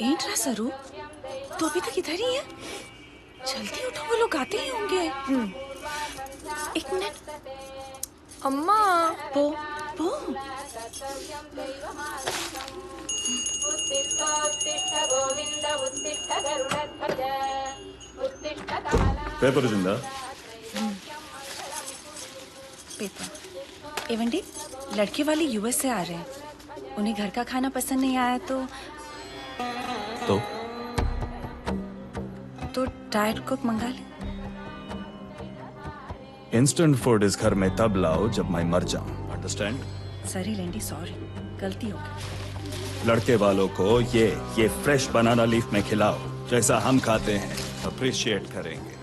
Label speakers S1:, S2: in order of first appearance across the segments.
S1: एंट्रा सरू तो अभी तक इधर ही है। जल्दी उठो, वो लोग आते ही होंगे। एक मिनट
S2: अम्मा।
S1: वो
S3: पेपर जिंदा।
S1: पेपर एवंडी, लड़के वाले यूएस से आ रहे हैं। उन्हें घर का खाना पसंद नहीं आया तो डाइट कुक मंगा ले।
S3: इंस्टेंट फूड इस घर में तब लाओ जब मैं मर जाऊं, अंडरस्टैंड?
S1: सॉरी लैंडी, सॉरी, गलती हो गई।
S3: लड़के वालों को ये फ्रेश बनाना लीफ में खिलाओ, जैसा हम खाते हैं। अप्रिशिएट करेंगे।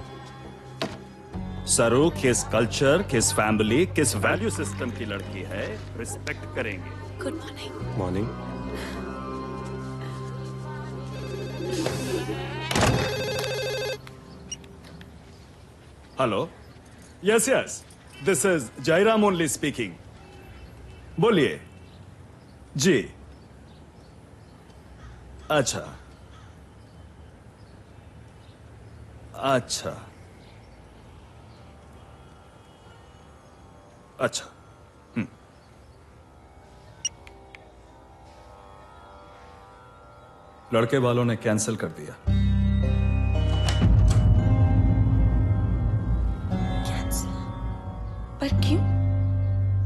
S3: सरू किस कल्चर, किस फैमिली, किस वैल्यू सिस्टम की लड़की है, रिस्पेक्ट करेंगे।
S1: Good morning.
S3: Morning. Hello, yes yes, this is Jairam only speaking. बोलिए जी। अच्छा अच्छा अच्छा। लड़के वालों ने कैंसिल कर दिया।
S1: पर क्यों?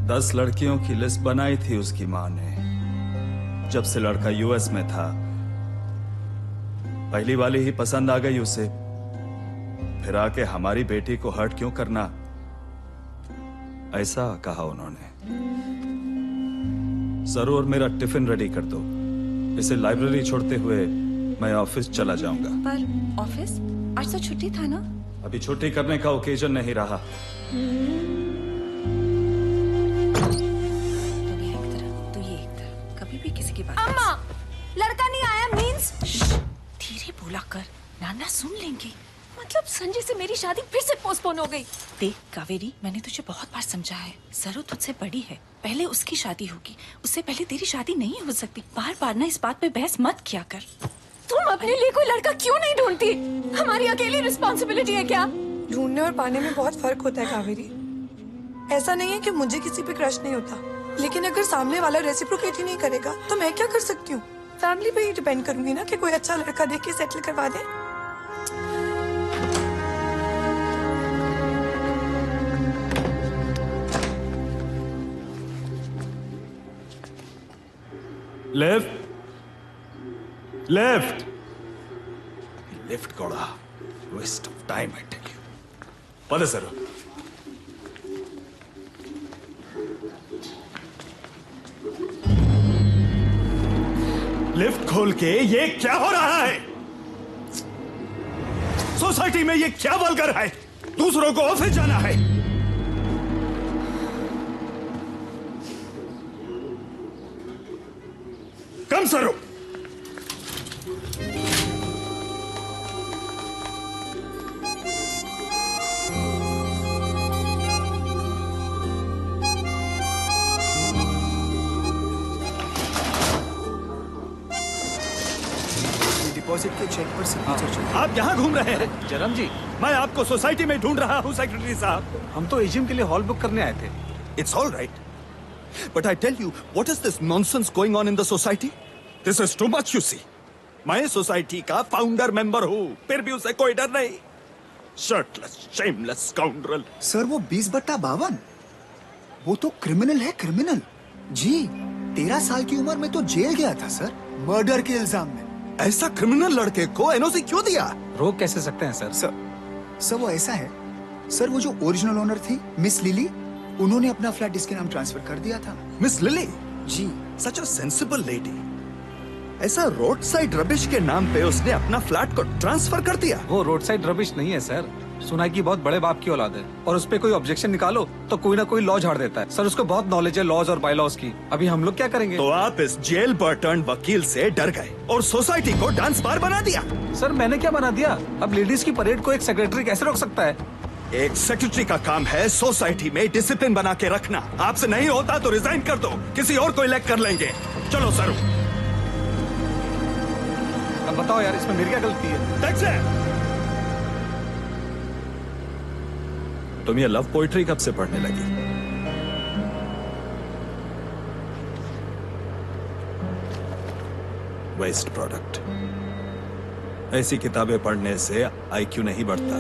S3: 10 लड़कियों की लिस्ट बनाई थी उसकी मां ने, जब से लड़का यूएस में था। पहली वाली ही पसंद आ गई उसे, फिर आके हमारी बेटी को हर्ट क्यों करना, ऐसा कहा उन्होंने। सरू और मेरा टिफिन रेडी कर दो, इसे लाइब्रेरी छोड़ते हुए मैं ऑफिस चला जाऊंगा।
S1: पर ऑफिस? आज तो छुट्टी था ना?
S3: अभी छुट्टी करने का ओकेजन नहीं रहा।
S1: तो ये एक तरफ कभी भी किसी की बात।
S2: अम्मा, लड़का नहीं आया मींस?
S1: धीरे बोला कर, नाना सुन लेंगे।
S2: मतलब संजय से मेरी शादी फिर से पोस्टपोन हो गई।
S1: देख कावेरी, मैंने तुझे बहुत बार समझाया है, सरू तुझसे बड़ी है, पहले उसकी शादी होगी, उससे पहले तेरी शादी नहीं हो सकती। बार बार ना इस बात पे बहस मत किया कर।
S2: तुम अपने लिए कोई लड़का क्यों नहीं ढूंढती? हमारी अकेली रिस्पॉन्सिबिलिटी है क्या?
S4: ढूंढने और पाने में बहुत फर्क होता है कावेरी। ऐसा नहीं है कि मुझे किसी पे क्रश नहीं होता, लेकिन अगर सामने वाला रेसिप्रोकेट ही नहीं करेगा तो मैं क्या कर सकती हूँ? फैमिली पे ही डिपेंड करूंगी ना कि कोई अच्छा लड़का देख के सेटल करवा दे।
S3: लेफ्ट लेफ्ट लेफ्ट कोड़ा, waste of time I tell you. पता सर, लिफ्ट खोल के ये क्या हो रहा है? सोसाइटी में ये क्या वल्गर है? दूसरों को ऑफिस जाना है। कम सरो।
S5: डिपॉजिट के चेक पर सिग्नेचर चाहिए।
S3: आप यहाँ घूम रहे हैं?
S6: जरम जी,
S3: मैं आपको सोसाइटी में ढूंढ रहा हूँ सेक्रेटरी साहब।
S6: हम तो एजीएम के लिए हॉल बुक करने आए थे।
S3: It's all right. But I tell you, what is this nonsense going on in the society? This is too much, you see. मैं सोसाइटी का फाउंडर मेंबर हूँ, फिर भी उसे कोई डर नहीं। Shirtless, shameless scoundrel.
S5: सर वो 20/52 वो तो क्रिमिनल है, क्रिमिनल जी। 13 साल की उम्र में तो जेल गया था सर, मर्डर के इल्जाम में।
S3: ऐसा क्रिमिनल लड़के को एनओसी क्यों दिया?
S6: रोक कैसे सकते हैं सर?
S5: सर वो ऐसा है सर, वो जो ओरिजिनल ओनर थी मिस लिली, उन्होंने अपना फ्लैट इसके नाम ट्रांसफर कर दिया था।
S3: Miss Lily
S5: ji.
S3: Such a sensible lady. ऐसा रोड साइड रबिश के नाम पे उसने अपना फ्लैट को ट्रांसफर कर दिया।
S6: वो रोड साइड रबिश नहीं है सर, सुना कि बहुत बड़े बाप की औलाद है, और उस पे कोई ऑब्जेक्शन निकालो तो कोई ना कोई लॉ झाड़ देता है। सर उसको बहुत नॉलेज है लॉज और बायलॉज की। अभी हम लोग क्या करेंगे?
S3: तो आप इस जेल बर्टन वकील से डर गए और सोसाइटी को डांस बार बना दिया।
S6: सर मैंने क्या बना दिया? अब लेडीज की परेड को एक सेक्रेटरी कैसे रोक सकता है?
S3: एक सेक्रेटरी का काम है सोसाइटी में डिसिप्लिन बना के रखना। आपसे नहीं होता तो रिजाइन कर दो, किसी और को इलेक्ट कर लेंगे। चलो सर।
S6: बताओ यार, इसमें मेरी क्या गलती है?
S3: टैक्सी! तुम ये लव पोइट्री कब से पढ़ने लगी? Waste product. ऐसी किताबें पढ़ने से आईक्यू नहीं बढ़ता।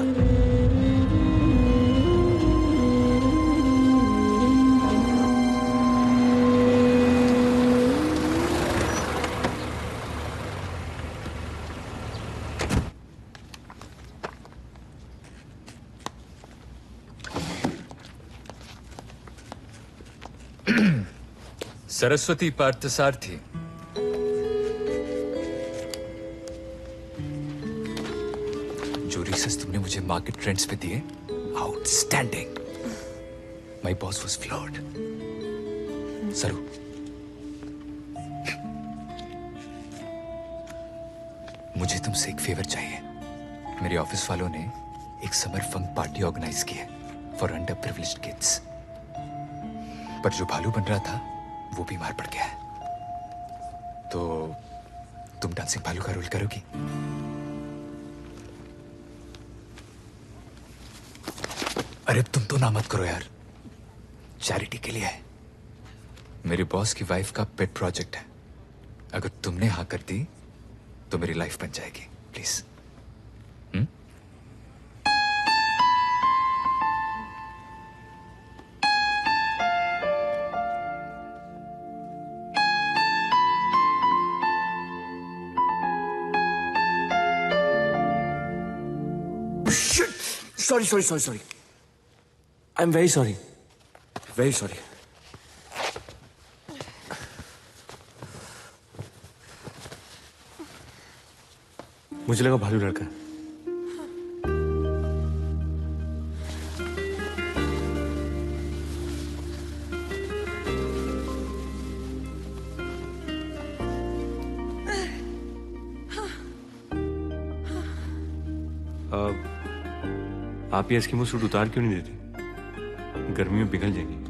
S7: सरस्वती पार्थसारथी, जो रिसर्च तुमने मुझे मार्केट ट्रेंड्स पे दिए, outstanding. My boss was flowered. सरू, मुझे तुमसे एक फेवर चाहिए। मेरे ऑफिस वालों ने एक समर फंक पार्टी ऑर्गेनाइज की है फॉर अंडर प्रिविलेज्ड किड्स, पर जो भालू बन रहा था वो बीमार पड़ गया है। तो तुम डांसिंग भालू का रोल करोगी? अरे तुम तो ना मत करो यार, चैरिटी के लिए है। मेरे बॉस की वाइफ का पेट प्रोजेक्ट है। अगर तुमने हाँ कर दी तो मेरी लाइफ बन जाएगी। Please.
S8: Sorry. I'm very sorry. Very sorry. मुझे लगा भालू लड़का है। आप ये एस्किमो सूट उतार क्यों नहीं देती? गर्मी में पिघल जाएगी।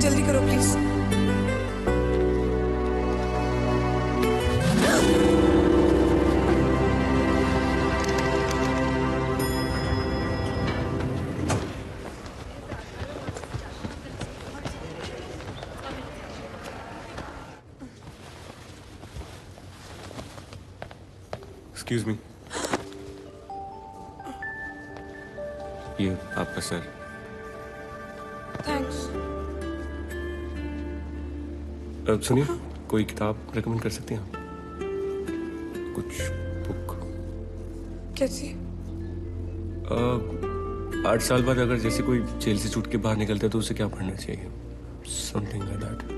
S4: जल्दी करो प्लीज।
S8: एक्सक्यूज मी, ये आपका सर।
S4: थैंक्स।
S8: सुनिए, कोई किताब रेकमेंड कर सकती हैं आप? कुछ बुक?
S4: कैसी?
S8: 8 साल बाद अगर जैसे कोई जेल से छूट के बाहर निकलता है तो उसे क्या पढ़ना चाहिए? Something like that.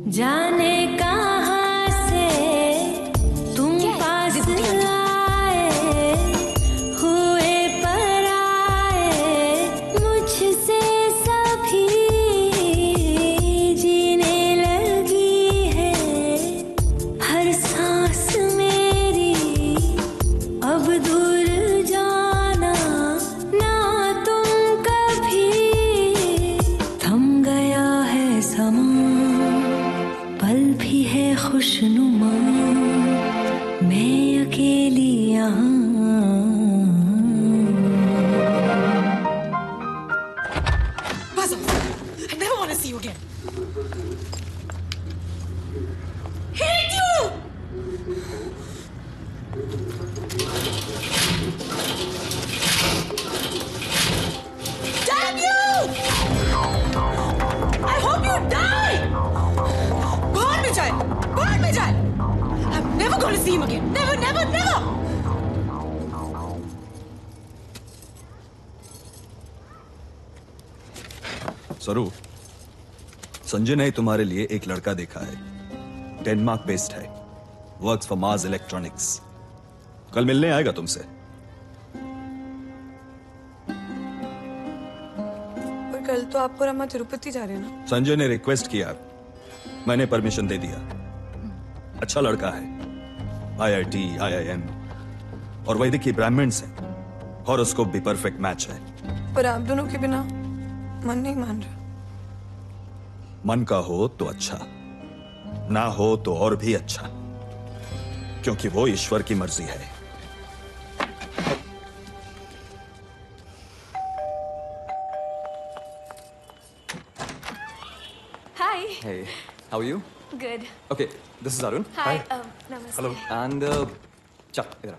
S9: जाने कहाँ से तुम पास आए, हुए पराए मुझसे सभी, जीने लगी है हर सांस मेरी, अब दूर जाना ना तुम कभी, थम गया है समा पल
S3: सरू, संजय ने तुम्हारे लिए एक लड़का देखा है। डेनमार्क बेस्ड है, वर्क्स फॉर मार्स इलेक्ट्रॉनिक्स। कल मिलने आएगा तुमसे।
S4: पर कल तो आप और अम्मा तिरुपति जा रहे हैं ना?
S3: संजय ने रिक्वेस्ट किया, मैंने परमिशन दे दिया। अच्छा लड़का है, IIT, IIM और वैदिक की ब्राह्मण्स है। हॉरोस्कोप भी परफेक्ट मैच है।
S4: पर आप दोनों के बिना मन नहीं मान रहा।
S3: मन का हो तो अच्छा, ना हो तो और भी अच्छा, क्योंकि वो ईश्वर की मर्जी है।
S2: Hi.
S10: Hey, how are you?
S2: Good.
S10: Okay, this is Arun.
S2: Hi. नमस्ते.
S8: Hello.
S10: And Chuck, इधर आ.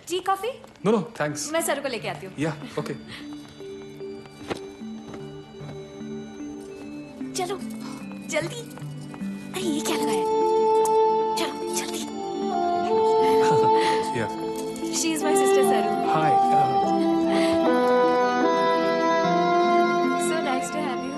S2: Tea coffee?
S8: No, no, thanks.
S2: मैं सर को लेके आती हूँ.
S8: Yeah, okay.
S2: चलो, जल्दी. अरे ये क्या लगा है? चलो, जल्दी.
S8: Yeah.
S2: She is my sister Saru.
S8: Hi.
S2: So nice to have you.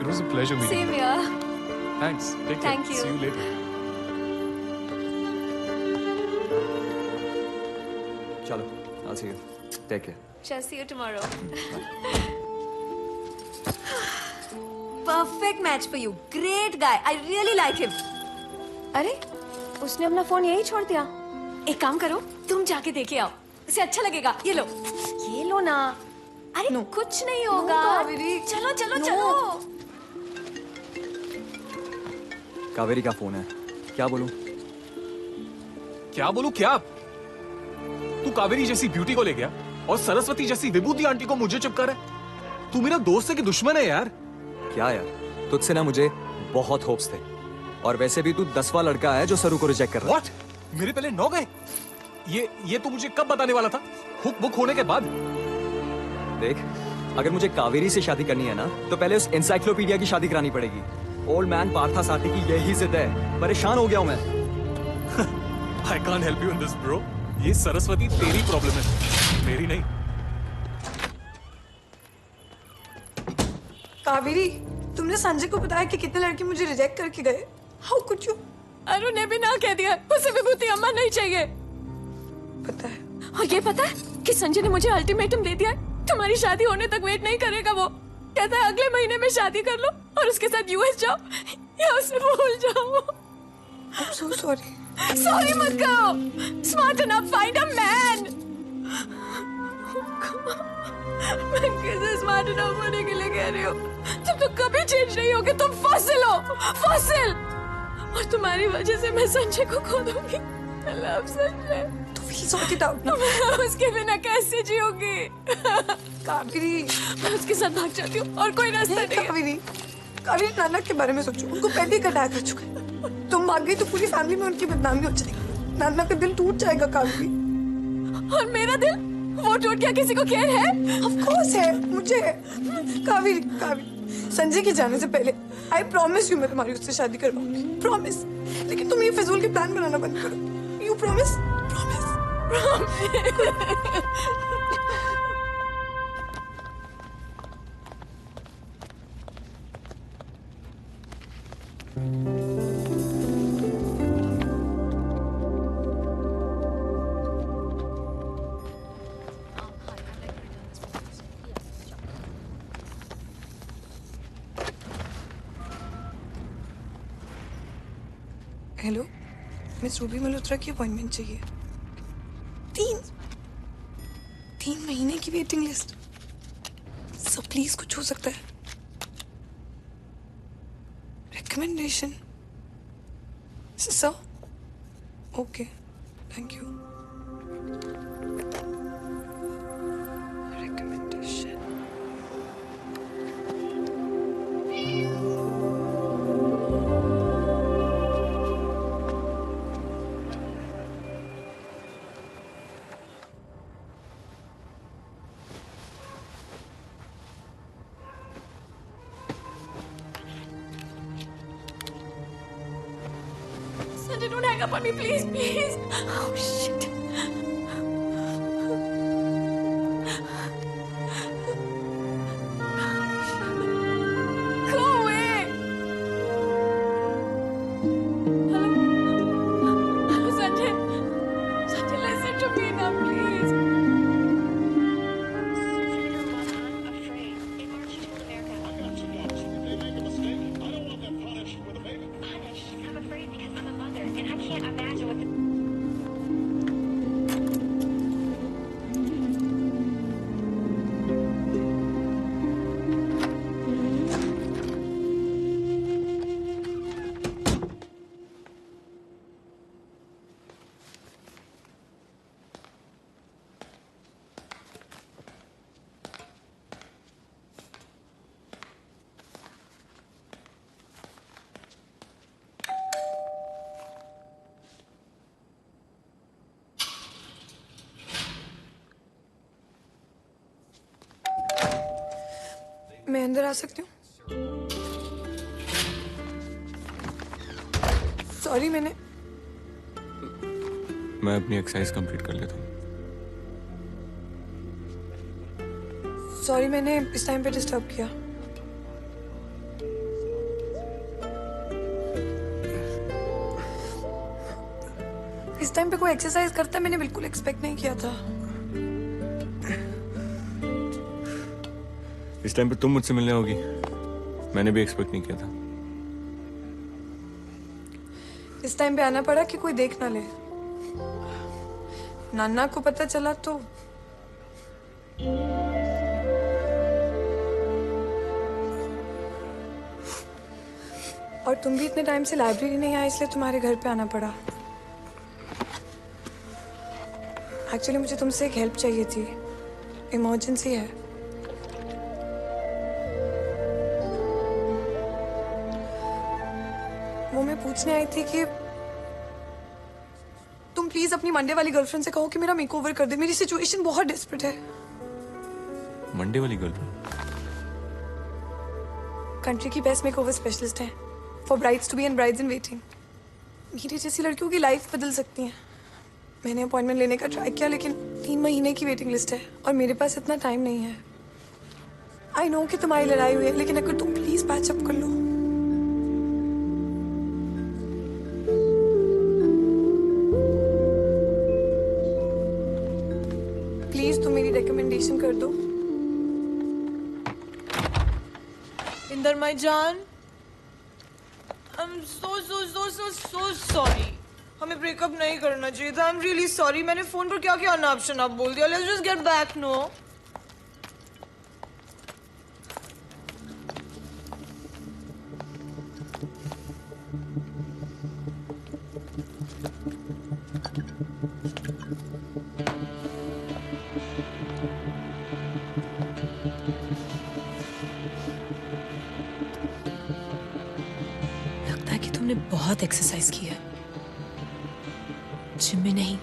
S8: It was a pleasure meeting
S2: Same
S8: you.
S2: here.
S8: Thanks. Take care.
S2: Thank you.
S8: See you later.
S10: चलो, I'll see you. Take care.
S2: Shall see you tomorrow. Perfect match for you. Great guy. I really like him. अरे, उसने अपना phone यही छोड़ दिया. एक काम करो, तुम जाके देखे आओ. उसे अच्छा लगेगा. ये लो ना. अरे कुछ नहीं होगा. चलो चलो चलो.
S10: कावेरी का फोन है. क्या बोलूं?
S8: क्या बोलूं क्या? तू कावेरी जैसी ब्यूटी को ले गया और सरस्वती जैसी विभूति आंटी को मुझे चिपका रहा है। तू मेरा दोस्त है कि दुश्मन है यार?
S10: क्या यार? तुझसे ना मुझे बहुत होप्स थे. और वैसे भी तू 10वां लड़का है जो सरू को रिजेक्ट कर रहा है.
S8: What? मेरे पहले 9 गए? ये तू मुझे कब बताने वाला था? हुक बुक होने के बाद?
S10: देख, अगर मुझे कावेरी से शादी करनी है ना, तो पहले उस एनसाइक्लोपीडिया की शादी करानी पड़ेगी. ओल्ड मैन पार्था साथी की यही जिद है. परेशान हो गया हूं मैं.
S8: I can't help you in this, bro. ये सरस्वती तेरी प्रॉब्लम है, मेरी नहीं.
S4: कावेरी, तुमने संजय को बताया कि कितने लड़के मुझे रिजेक्ट करके गए? How could you?
S2: अरुण ने भी ना कह दिया. उसे विभूति अम्मा नहीं चाहिए.
S4: पता है.
S2: और ये पता है कि संजय ने मुझे अल्टीमेटम दे दिया है. तुम्हारी शादी होने तक वेट नहीं करेगा वो. कहता है अगले महीने में शादी कर लो और उसके साथ US जाओ या उसे भूल जाओ.
S4: I'm so sorry.
S2: सॉरी मत करो. Smart enough find a man. मैं कैसे स्मार्ट एनफ होने के लिए कह रही हूँ? तुम तो कभी चेंज नहीं होगे. तुम फॉसिल हो, फॉसिल. और तुम्हारी वजह से मैं संजय को खो दूंगी. I love Sanjay.
S4: तो प्लीज सॉर्ट इट आउट ना.
S2: मैं उसके बिना कैसे जीऊंगी?
S4: कावेरी,
S2: मैं उसके साथ भाग जाती हूँ और कोई रास्ता नहीं है.
S4: कावेरी नाना के बारे में सोचो. उनको पहले ही कटाया कर चुका है. तुम भाग गई तो पूरी फैमिली में उनकी बदनामी हो जाएगी. नाना का दिल टूट जाएगा कावेरी.
S2: और मेरा दिल, वो टूट गया. किसी को केयर है?
S4: ऑफ कोर्स है, मुझे. कावेरी, संजय के जाने से पहले आई प्रॉमिस यू मैं तुम्हारी उससे शादी करवाऊंगी. प्रॉमिस. लेकिन तुम ये फिजूल के प्लान बनाना बंद करो. You promise? Promise. Hello, miss Ruby Malhotra की अपॉइंटमेंट चाहिए. 3 महीने की वेटिंग लिस्ट. सब प्लीज कुछ हो सकता है. Recommendation. Sir, okay, thank you. Recommendation.
S2: Sanjay, don't hang up on me, please, please. Oh shit. Go away. Hello, Sanjay. Sanjay, listen to me now, please.
S4: मैं अंदर आ सकती हूँ? सॉरी, मैं
S8: अपनी एक्सरसाइज कंप्लीट कर लेता हूँ।
S4: सॉरी, मैंने इस टाइम पे डिस्टर्ब किया। इस टाइम पे कोई एक्सरसाइज करता है, मैंने बिल्कुल एक्सपेक्ट नहीं किया था।
S8: इस टाइम पे तुम मुझसे मिलने होगी, मैंने भी एक्सपेक्ट नहीं किया था।
S4: इस टाइम पे आना पड़ा कि कोई देख ना ले। नाना को पता चला तो और तुम भी इतने टाइम से लाइब्रेरी नहीं आए, इसलिए तुम्हारे घर पे आना पड़ा। एक्चुअली मुझे तुमसे एक हेल्प चाहिए थी, इमरजेंसी है। वो मैं पूछने आई थी कि तुम प्लीज अपनी मंडे वाली गर्लफ्रेंड से कहो कि मेरा मेकओवर कर दे। मेरी सिचुएशन बहुत डेस्परेट है।
S8: मंडे वाली गर्लफ्रेंड?
S4: कंट्री की बेस्ट मेकओवर स्पेशलिस्ट है, for brides to be and brides in waiting. मेरी जैसी लड़कियों की लाइफ बदल सकती है। मैंने अपॉइंटमेंट लेने का ट्राई किया, लेकिन 3 महीने की वेटिंग लिस्ट है और मेरे पास इतना टाइम नहीं है। आई नो कि तुम्हारी लड़ाई हुई है, लेकिन अगर तुम प्लीज पैच अप कर लो। प्लीज तुम मेरी रिकमेंडेशन कर दो।
S1: इंदर माई जान, आई एम सो सॉरी। हमें ब्रेकअप नहीं करना चाहिए था। I am really sorry. मैंने फोन पर क्या क्या अनाप शनाप बोल दिया। Let's just get back. No, लगता है कि तुमने बहुत एक्सरसाइज की है। जिम में नहीं,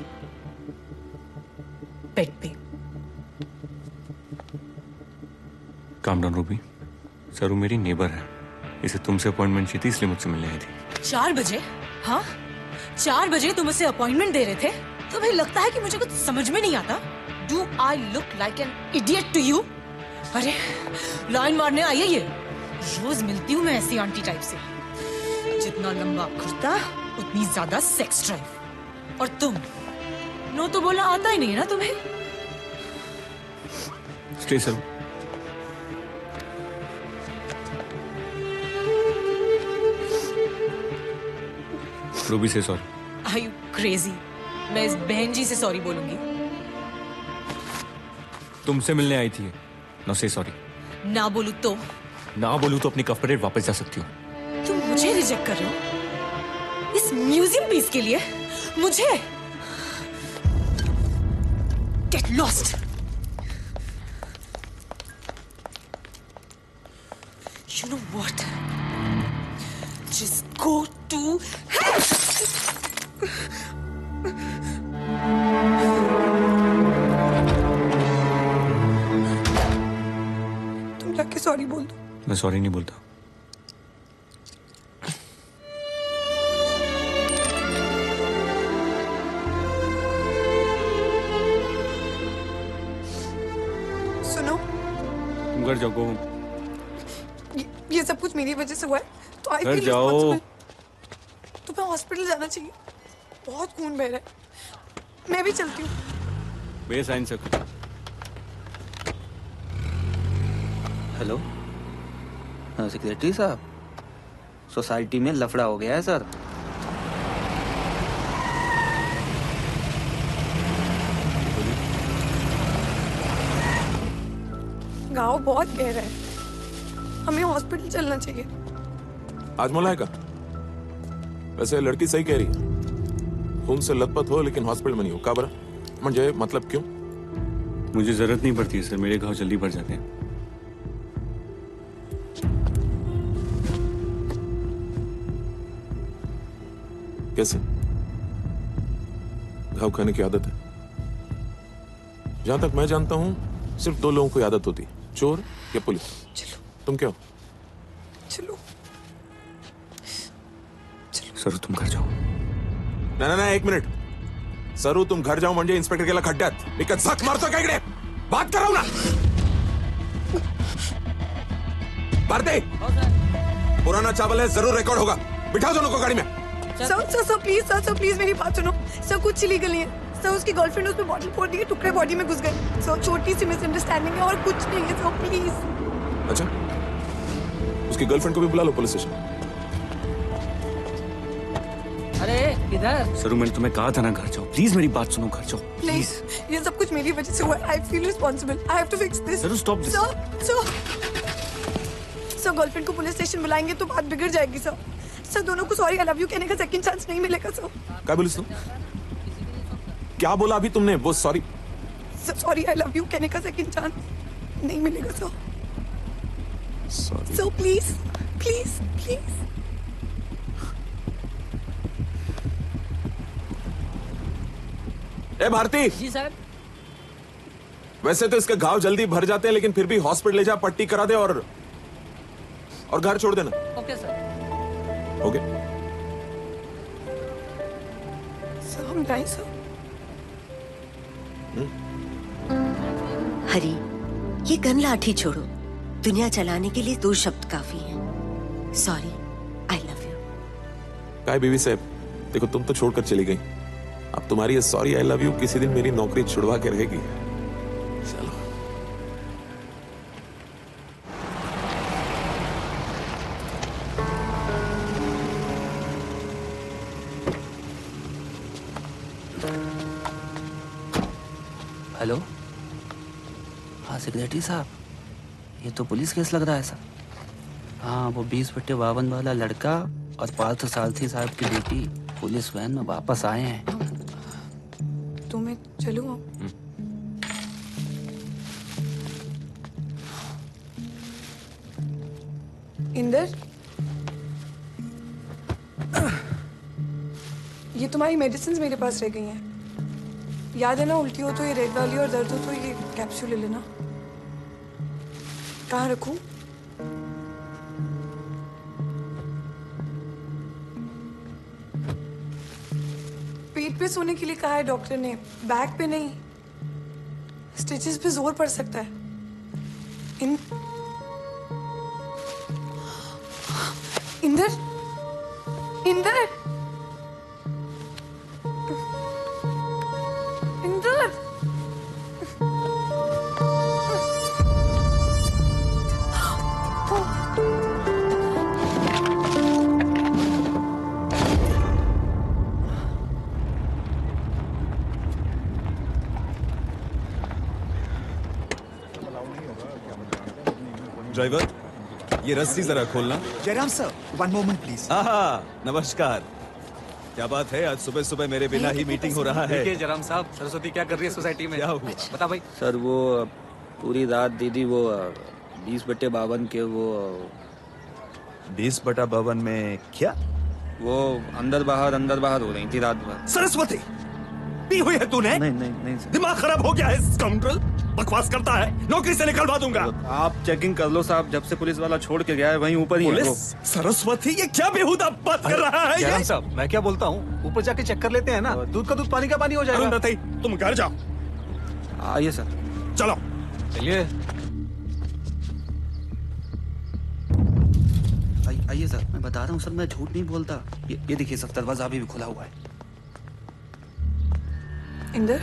S1: बेड पे।
S8: Calm down Ruby. सरू मेरी नेबर है, इसे तुमसे अपॉइंटमेंट चाहिए थी, इसलिए मुझसे मिलने आई थी।
S1: 4 बजे? हाँ, 4 बजे तुम उसे अपॉइंटमेंट दे रहे थे? तुम्हें लगता है कि मुझे कुछ समझ में नहीं आता? Do I look like an idiot to you? अरे लाइन मारने आई है ये। रोज मिलती हूँ मैं ऐसी आंटी टाइप से। जितना लंबा कुर्ता उतनी ज्यादा सेक्स ड्राइव। और तुम नो तो बोलना आता ही नहीं है ना तुम्हें?
S8: स्टे सरू। रूबी से सॉरी।
S1: Are you crazy? मैं इस बहन जी से सॉरी बोलूंगी।
S8: तुमसे मिलने आई थी, नो से सॉरी।
S1: ना बोलूं तो?
S8: ना बोलूं तो अपनी कॉर्पोरेट वापस जा सकती हो।
S1: तुम मुझे रिजेक्ट कर रहे हो इस म्यूजियम पीस के लिए? मुझे? Get lost. You know what? Just go to hell.
S4: तुम जाके सॉरी बोल दो।
S8: मैं सॉरी नहीं बोलता।
S11: तुम घर जाओ।
S4: ये सब कुछ मेरी वजह से हुआ है, तो आई
S11: घर
S4: फील
S11: जाओ।
S4: रिस्पांसिबल। तुम्हें हॉस्पिटल जाना चाहिए, बहुत खून बह रहा है। मैं भी चलती हूँ।
S11: बेसाइन से।
S12: हेलो, हाँ सेक्रेटरी साहब, सोसाइटी में लफड़ा हो गया है सर।
S4: गाँव बहुत गहरा है, हमें हॉस्पिटल चलना चाहिए।
S13: आजमोला है का? वैसे लड़की सही कह रही है, खून से लथपथ हो लेकिन हॉस्पिटल में नहीं हो। का बरा म्हणजे मतलब क्यों?
S11: मुझे जरूरत नहीं पड़ती है सर, मेरे घाव जल्दी भर जाते हैं।
S13: कैसे? घाव खाने की आदत है? जहां तक मैं जानता हूं सिर्फ 2 लोगों को आदत होती, चोर या पुलिस।
S4: चलो।
S13: तुम क्या हो?
S4: चलो।
S11: सर तुम घर जाओ।
S13: ना 1 मिनिट। सरू तुम घर जाओ म्हणजे इन्स्पेक्टर गेला खड्ड्यात मी का झक मारतो का इकडे? बात कराव ना। भारती, पुराना चावल है, जरूर रिकॉर्ड होगा। बिठाओ दोनों को गाड़ी में।
S4: सर प्लीज मेरी बात सुनो। सर कुछ इलीगल नहीं है सर, उसकी गर्लफ्रेंड उसमें बॉटल फोड़ दी, टुकड़े बॉडी में घुस गए। सर छोटी सी मिसअंडरस्टैंडिंग है और कुछ नहीं है सर, प्लीज।
S13: अच्छा, उसकी गर्लफ्रेंड को भी बुला लो पुलिस स्टेशन।
S12: अरे इधर।
S11: सर मैंने तुम्हें कहा था ना घर जाओ, प्लीज मेरी बात सुनो, घर जाओ प्लीज।
S4: ये सब कुछ मेरी वजह से हुआ है। I feel responsible, I have to fix this.
S11: Sir stop this.
S4: Sir girlfriend को पुलिस स्टेशन बुलाएंगे तो बात बिगड़ जाएगी सर। सर दोनों को सॉरी आई लव यू कहने का सेकंड चांस नहीं मिलेगा सर।
S13: क्या बोली तुम? क्या बोला अभी तुमने? वो sorry
S4: sorry I love you कहने का सेकंड चांस नहीं मिलेगा sir.
S13: Sorry
S4: sir please please please.
S13: ए भारती।
S12: जी सर।
S13: वैसे तो इसके घाव जल्दी भर जाते हैं, लेकिन फिर भी हॉस्पिटल ले जा, पट्टी करा दे और घर छोड़ देना।
S12: Okay sir.
S13: ओके
S4: सर हम जाएं सर।
S14: हरी, ये गन लाठी छोड़ो। दुनिया चलाने के लिए 2 शब्द काफी हैं। Sorry, I love you.
S13: काय बीवी साहब, देखो तुम तो छोड़कर चली गई, अब तुम्हारी ये सॉरी आई लव यू किसी दिन मेरी नौकरी छुड़वा के रहेगी। चलो।
S12: हेलो, हाँ सेक्रेटरी साहब, ये तो पुलिस केस लग रहा है सर। हाँ, वो 20/52 वाला लड़का और पार्थ सारथी साहब की बेटी पुलिस वैन में वापस आए हैं।
S4: तो मैं चलूँ? इंदर, ये तुम्हारी मेडिसिन मेरे पास रह गई हैं। याद है ना, उल्टी हो तो ये रेड वाली और दर्द हो तो ये कैप्सूल ले लेना। कहाँ रखूं? पेट पे सोने के लिए कहा है डॉक्टर ने, बैक पे नहीं। स्टिचेस पे जोर पड़ सकता है। इंदर, इंदर, इंदर।
S3: ड्राइवर, ये रस्सी जरा खोलना।
S5: Jairam sir, 1 moment please.
S3: हाँ, नमस्कार। क्या बात है, आज सुबह सुबह मेरे बिना ही मीटिंग हो रहा है।
S6: देखिए जयराम साहब, सरस्वती क्या कर रही है सोसाइटी में?
S3: क्या हुआ?
S6: बता भाई।
S12: सर वो पूरी रात दीदी वो 20/52 के वो
S3: 20/52 में क्या?
S12: वो अंदर बाहर हो रही थी रात भर।
S3: सरस्वती, पी हुई है तूने?
S12: नहीं सर।
S3: दिमाग खराब हो गया है स्काउंड्रल, बकवास करता है, नौकरी से निकलवा दूंगा।
S12: आप चेकिंग कर लो साहब, जब से पुलिस वाला छोड़ के गया है वहीं ऊपर ही है वो।
S3: सरस्वती, ये क्या बेहुदा बात कर रहा है
S6: जयराम
S3: ये?
S6: साहब, मैं क्या बोलता हूँ, ऊपर जाके चेक कर लेते हैं ना, दूध का दूध पानी का पानी हो जाएगा।
S3: अरुंधति, तुम घर जाओ।
S12: आइए सर।
S3: चलो।
S6: चलिए।
S12: देखिए सर, मैं बता रहा हूँ सर, मैं झूठ नहीं बोलता। ये देखिए सर, दरवाजा अभी भी खुला हुआ है।
S4: इंदर,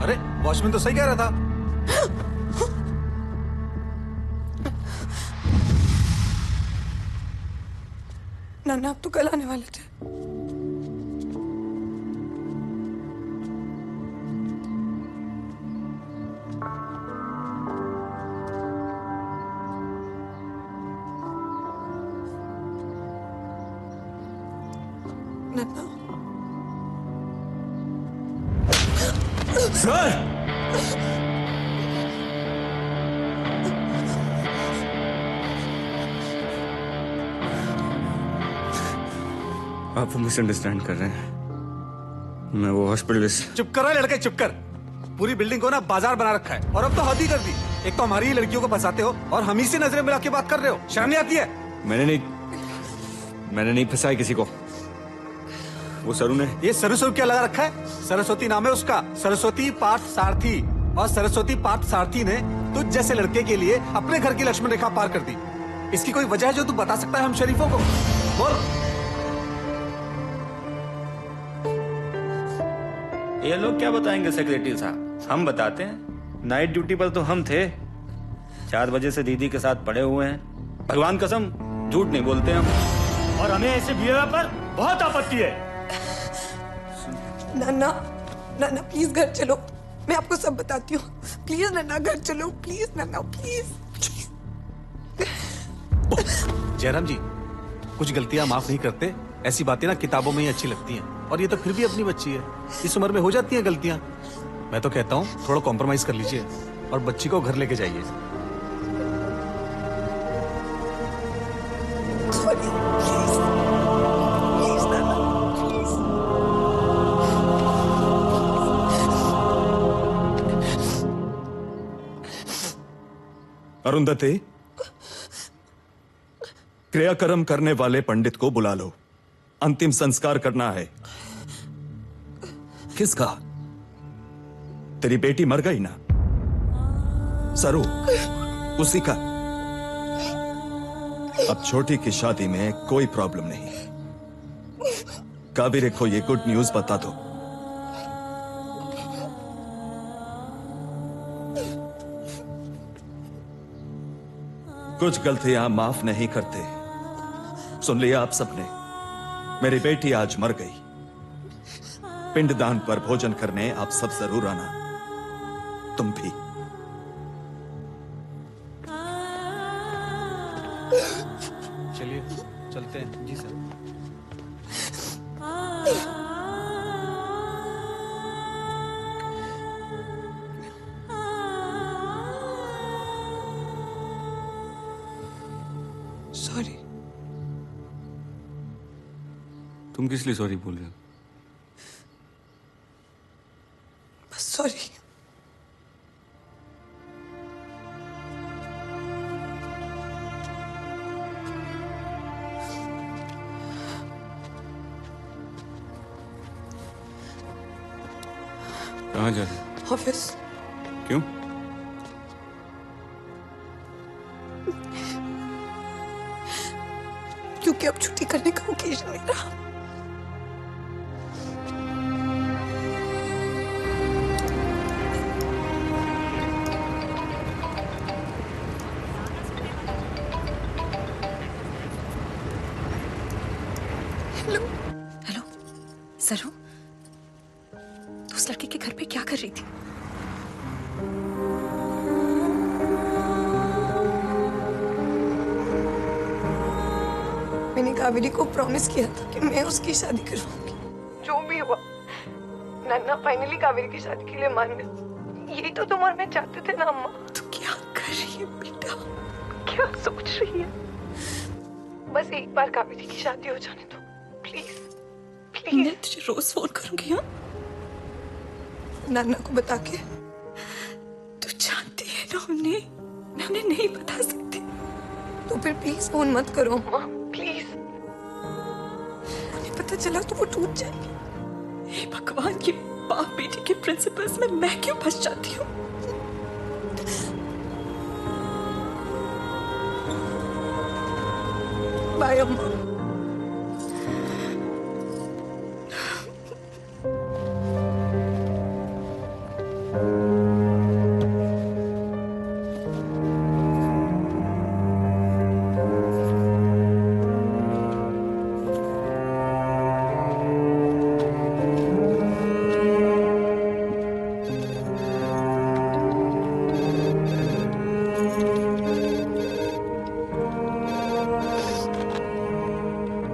S6: अरे वॉचमैन तो सही कह रहा था।
S4: नाना आप तो कल आने वाले थे। नन्ना,
S3: सर
S11: आप मिसअंडरस्टैंड कर रहे हैं। मैं वो हॉस्पिटलिस्ट।
S6: चुप कर रहा है लड़के, चुप कर। पूरी बिल्डिंग को ना बाजार बना रखा है और अब तो हद ही कर दी। एक तो हमारी ही लड़कियों को फंसाते हो और हम ही से नजरें मिला के बात कर रहे हो। शर्म नहीं आती है?
S11: मैंने नहीं फंसाया किसी को। वो सरू ने।
S6: ये सरस्वती क्या लगा रखा है? सरस्वती नाम है उसका, सरस्वती पार्थ सारथी। और सरस्वती पार्थ सारथी ने तुझ जैसे लड़के के लिए अपने घर की लक्ष्मण रेखा पार कर दी। इसकी कोई वजह है जो तू बता सकता है हम शरीफों को? बोल।
S15: ये लोग क्या बताएंगे सेक्रेटरी साहब, हम बताते हैं। नाइट ड्यूटी पर तो हम थे, 4 बजे से दीदी के साथ पड़े हुए हैं। भगवान कसम झूठ नहीं बोलते हम, और हमें ऐसे बिहेवियर पर बहुत आपत्ति है।
S4: नन्ना, नन्ना प्लीज घर चलो, मैं आपको सब बताती हूँ। प्लीज नन्ना घर चलो, प्लीज नन्ना प्लीज।
S6: जयराम जी, कुछ गलतियां माफ नहीं करते। ऐसी बातें ना किताबों में ही अच्छी लगती हैं, और ये तो फिर भी अपनी बच्ची है। इस उम्र में हो जाती हैं गलतियां। मैं तो कहता हूँ थोड़ा कॉम्प्रोमाइज कर लीजिए और बच्ची को घर लेके जाइए।
S3: अरुंधति, क्रियाकर्म करने वाले पंडित को बुला लो, अंतिम संस्कार करना है। किसका? तेरी बेटी मर गई ना, सरू, उसी का। अब छोटी की शादी में कोई प्रॉब्लम नहीं। कावेरी को ये गुड न्यूज बता दो। कुछ गलतियां माफ नहीं करते, सुन लिया आप सबने। मेरी बेटी आज मर गई। पिंडदान पर भोजन करने आप सब जरूर आना, तुम भी।
S6: चलिए चलते हैं। जी सर।
S4: सॉरी।
S11: तुम किस लिए सॉरी बोल रहे हो?
S4: बस सॉरी।
S11: कहाँ जा रहे हो?
S4: ऑफिस।
S11: क्यों?
S4: क्योंकि अब छुट्टी करने का ओकेजन नहीं रहा।
S2: हेलो हेलो, सरू, तू उस लड़के के घर पे क्या कर रही थी?
S4: मैंने कावेरी को प्रॉमिस किया था कि मैं उसकी शादी करूंगी। जो भी हुआ, नन्ना फाइनली कावेरी की शादी के लिए मान गई। यही तो तुम और मैं चाहते थे ना अम्मा।
S2: तू क्या कर रही है बेटा? क्या सोच रही है?
S4: बस एक बार कावेरी की शादी हो जाने दो, प्लीज प्लीज।
S2: मैं तुझे रोज फोन करूंगी। हाँ,
S4: नन्ना को बता के।
S2: तू जानती है ना, मैं उन्हें नहीं बता सकती।
S4: तो फिर प्लीज फोन मत करो अम्मा, प्लीज। उन्हें पता चला तो वो टूट जाएगी।
S2: हे भगवान, ये बाप बेटी के प्रिंसिपल्स में मैं क्यों फंस जाती हूँ?
S4: बाय अम्मा।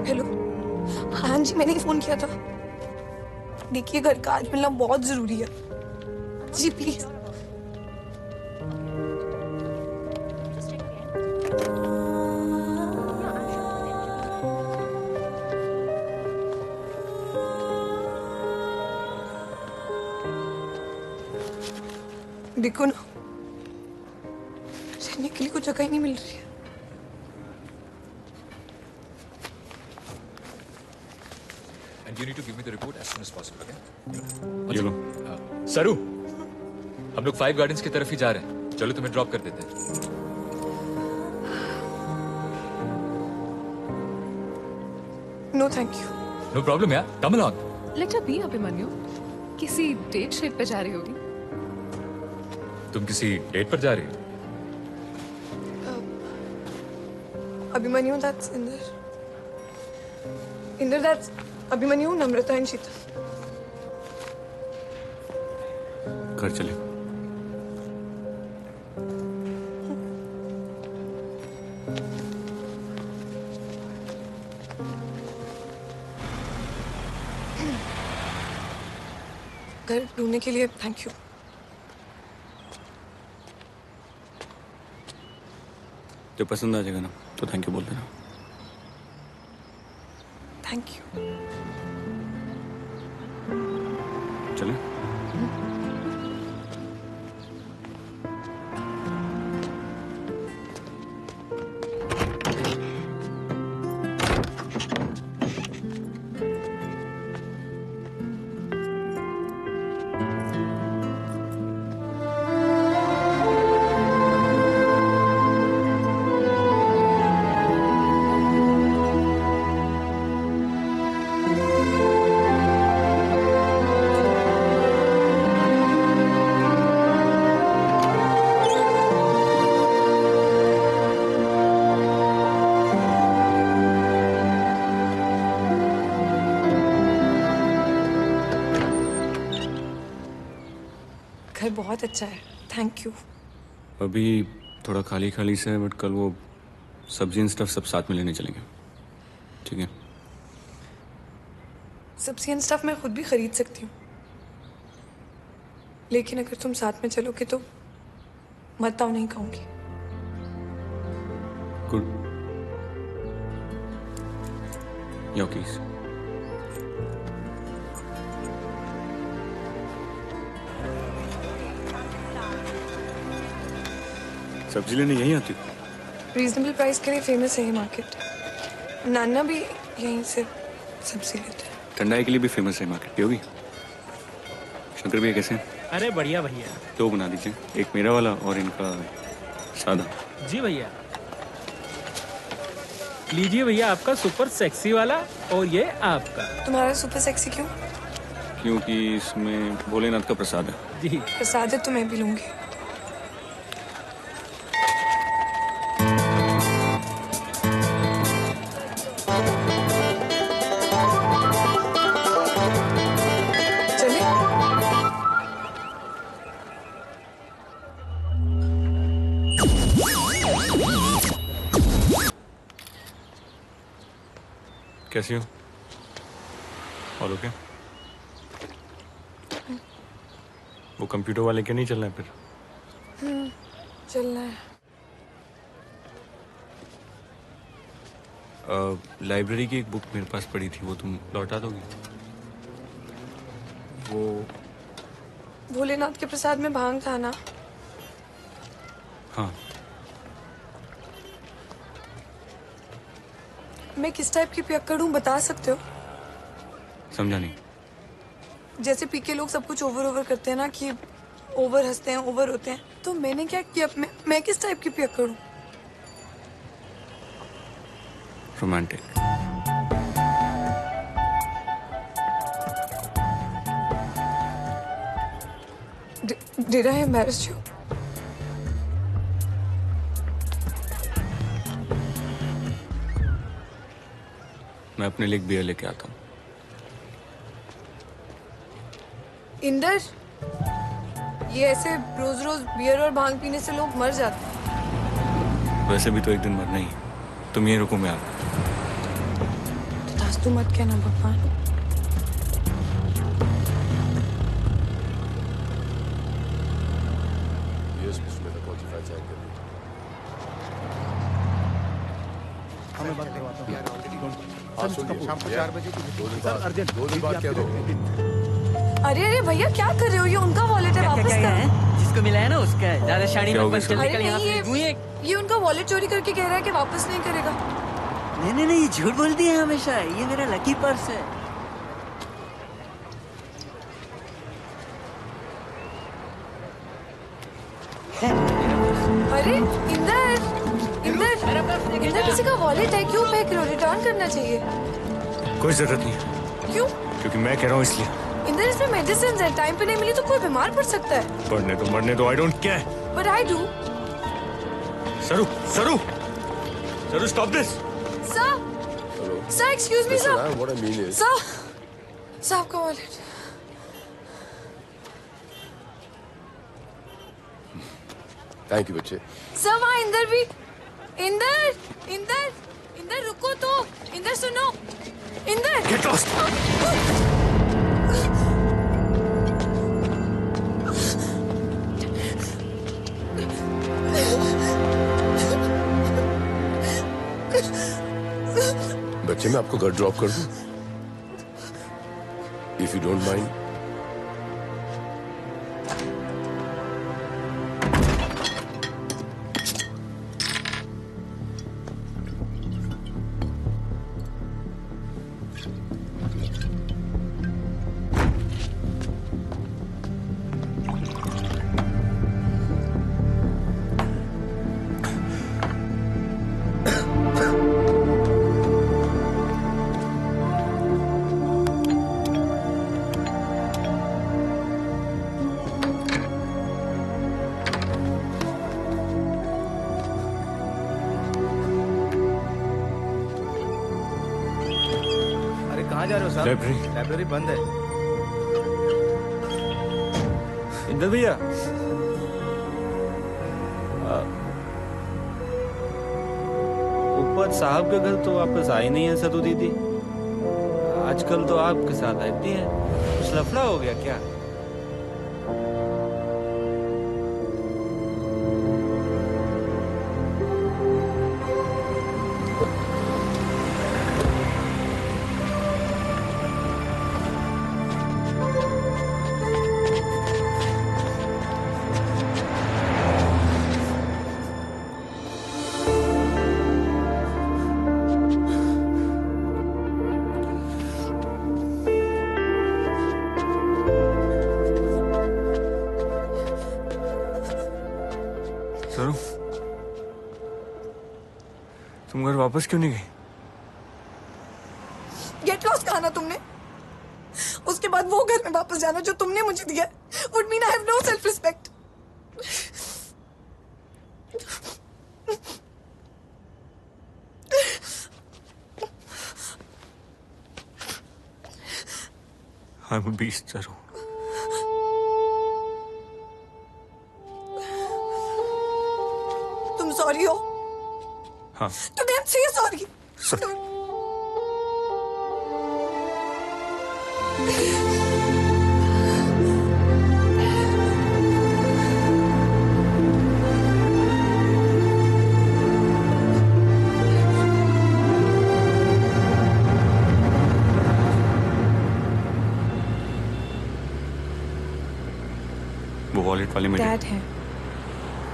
S4: हेलो, हाँ जी, मैंने ही फोन किया था। देखिए, घर का आज मिलना बहुत जरूरी है। जी प्लीज। देखो ना, रहने के लिए कोई जगह ही नहीं मिल रही है।
S7: And you need to give me the report as soon as possible, okay?
S11: ये लो।
S7: सरू, हम लोग 5 गार्डन्स की तरफ ही जा रहे हैं। चलो तुम्हें ड्रॉप कर देते हैं।
S4: No thank you.
S7: No problem यार, कम अलॉन्ग।
S16: लेट बी अभिमन्यु, किसी डेट शेट पे जा रही होगी।
S7: तुम किसी डेट पर जा रही हो?
S4: Abhimanyu, that's Inder. Inder, that's Abhimanyu, Namrata and Sheetal.
S11: घर चले।
S4: घर ढूंढने के लिए थैंक यू।
S11: जब पसंद आ जाएगा ना तो थैंक यू बोल देना।
S4: Thank you.
S11: चले।
S4: घर बहुत अच्छा है, थैंक यू।
S11: अभी थोड़ा खाली खाली से है, बट कल वो सब्जी एंड स्टफ सब साथ में लेने चलेंगे, ठीक है?
S4: सब्जी एंड स्टफ मैं खुद भी खरीद सकती हूँ, लेकिन अगर तुम साथ में चलोगे तो मत आओ नहीं कहूंगी।
S11: गुड। यो कीज। सब्जी लेने यहीं आती हो?
S4: रीजनेबल प्राइस के लिए फेमस है ये मार्केट। नाना भी यहीं से सब्जी लेते हैं।
S11: ठंडाई के लिए भी फेमस है मार्केट। पियोगी? शंकर भैया कैसे हैं?
S17: अरे बढ़िया भैया।
S11: 2 बना दीजिए, एक मेरा वाला और इनका सादा।
S17: जी भैया। लीजिए भैया आपका सुपर सेक्सी वाला, और ये आपका।
S4: तुम्हारा सुपर सेक्सी क्यों?
S11: क्योंकि इसमें भोलेनाथ का प्रसाद है।
S17: जी।
S4: प्रसाद है तो मैं भी लूंगी।
S11: कैसी हो? और ओके? वो कंप्यूटर वाले के नहीं चलना है फिर?
S4: चलना है।
S11: लाइब्रेरी की एक बुक मेरे पास पड़ी थी, वो तुम लौटा दोगी? वो
S4: भोलेनाथ के प्रसाद में भांग था ना?
S11: हाँ।
S4: मैं किस टाइप की पियक्कड़ हूँ बता सकते हो?
S11: समझा नहीं।
S4: जैसे पी के लोग सब कुछ ओवर करते हैं ना, कि ओवर हंसते हैं, ओवर होते हैं, तो मैंने क्या किया? मैं किस टाइप की पियक्कड़ हूँ?
S11: Romantic.
S4: Did I embarrass you?
S11: मैं अपने लिए एक बियर लेके आता हूँ।
S4: इंदर, ये ऐसे रोज रोज बियर और भांग पीने से लोग मर जाते हैं।
S11: वैसे भी तो एक दिन मरना ही है। तुम यहीं रुको, मैं आता हूँ।
S4: तू मत कहना भगवान। अरे अरे भैया क्या कर रहे हो? ये उनका वॉलेट है, वापस करो।
S18: जिसको मिला है ना उसका है। ज्यादा शाड़ी
S11: क्या
S18: मत
S11: हो गया
S18: बन, चल
S11: सर?
S18: निकल यहाँ से।
S4: ये उनका वॉलेट चोरी करके कह रहा है कि वापस नहीं करेगा।
S18: नहीं, ये झूठ बोलती है हमेशा। ये मेरा लकी पर्स है।
S4: अरे इंदर किसी का वॉलेट है, क्यों फेंक रहे हो? रिटर्न करना चाहिए।
S11: कोई जरूरत नहीं।
S4: क्यों?
S11: क्योंकि मैं कह रहा हूँ इसलिए।
S4: इंदर, इसमें मेडिसिन है, टाइम पे नहीं मिली तो कोई बीमार पड़ सकता है।
S11: पढ़ने तो मरने तो I don't care.
S4: But I do.
S11: सरू सरू सरू stop this.
S4: Sir excuse me sir.
S19: What I mean is,
S4: sir आपका वॉलेट।
S19: thank you बच्चे।
S4: सर वहाँ इंदर भी। इंदर रुको तो। इंदर सुनो। Inder
S11: get lost.
S19: बच्चे मैं आपको घर ड्रॉप कर दूं? If you don't mind.
S10: कहाँ जा रहे हो साहब? लाइब्रेरी बंद है।
S15: इंदर भैया, ऊपर साहब का घर तो वापस आई नहीं है सतु दीदी। आजकल तो आपके साथ रहती है। कुछ लफड़ा हो गया क्या?
S11: सरू, तुम घर वापस क्यों नहीं गई?
S4: गेट लॉस्ट कहा ना तुमने? उसके बाद वो घर में वापस जाना जो तुमने मुझे दिया would mean I have no self respect.
S11: I'm a beast, सरू।
S4: तुम सॉरी हो?
S11: हाँ।
S4: तो damn say sorry.
S11: वो वॉलेट वाले मेरे
S4: डैड है,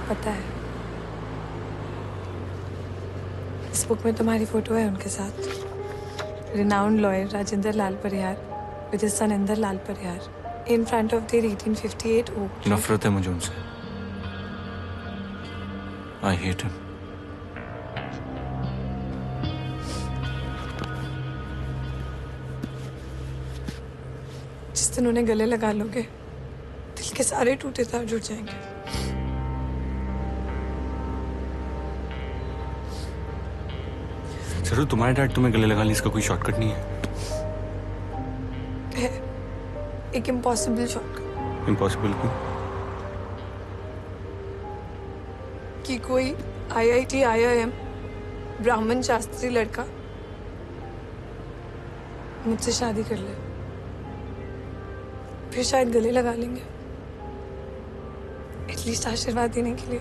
S4: पता है। इस बुक में तुम्हारी फोटो है उनके साथ। Renowned lawyer Rajendra Lal Parihar with his son Inder Lal Parihar in front of their 1858 oak.
S11: नफरत है मुझे उनसे। I hate him.
S4: जिस दिन उन्हें गले लगा लोगे दिल के सारे टूटे तार जुड़ जाएंगे।
S11: सर तुम्हारे डैड तुम्हें गले लगा ली, इसका कोई शॉर्टकट नहीं है।
S4: एक इम्पॉसिबल शॉर्टकट।
S11: इम्पॉसिबल क्यों?
S4: कि कोई IIT IIM ब्राह्मण शास्त्री लड़का मुझसे शादी कर ले, फिर शायद गले लगा लेंगे, एटलीस्ट आशीर्वाद देने के लिए।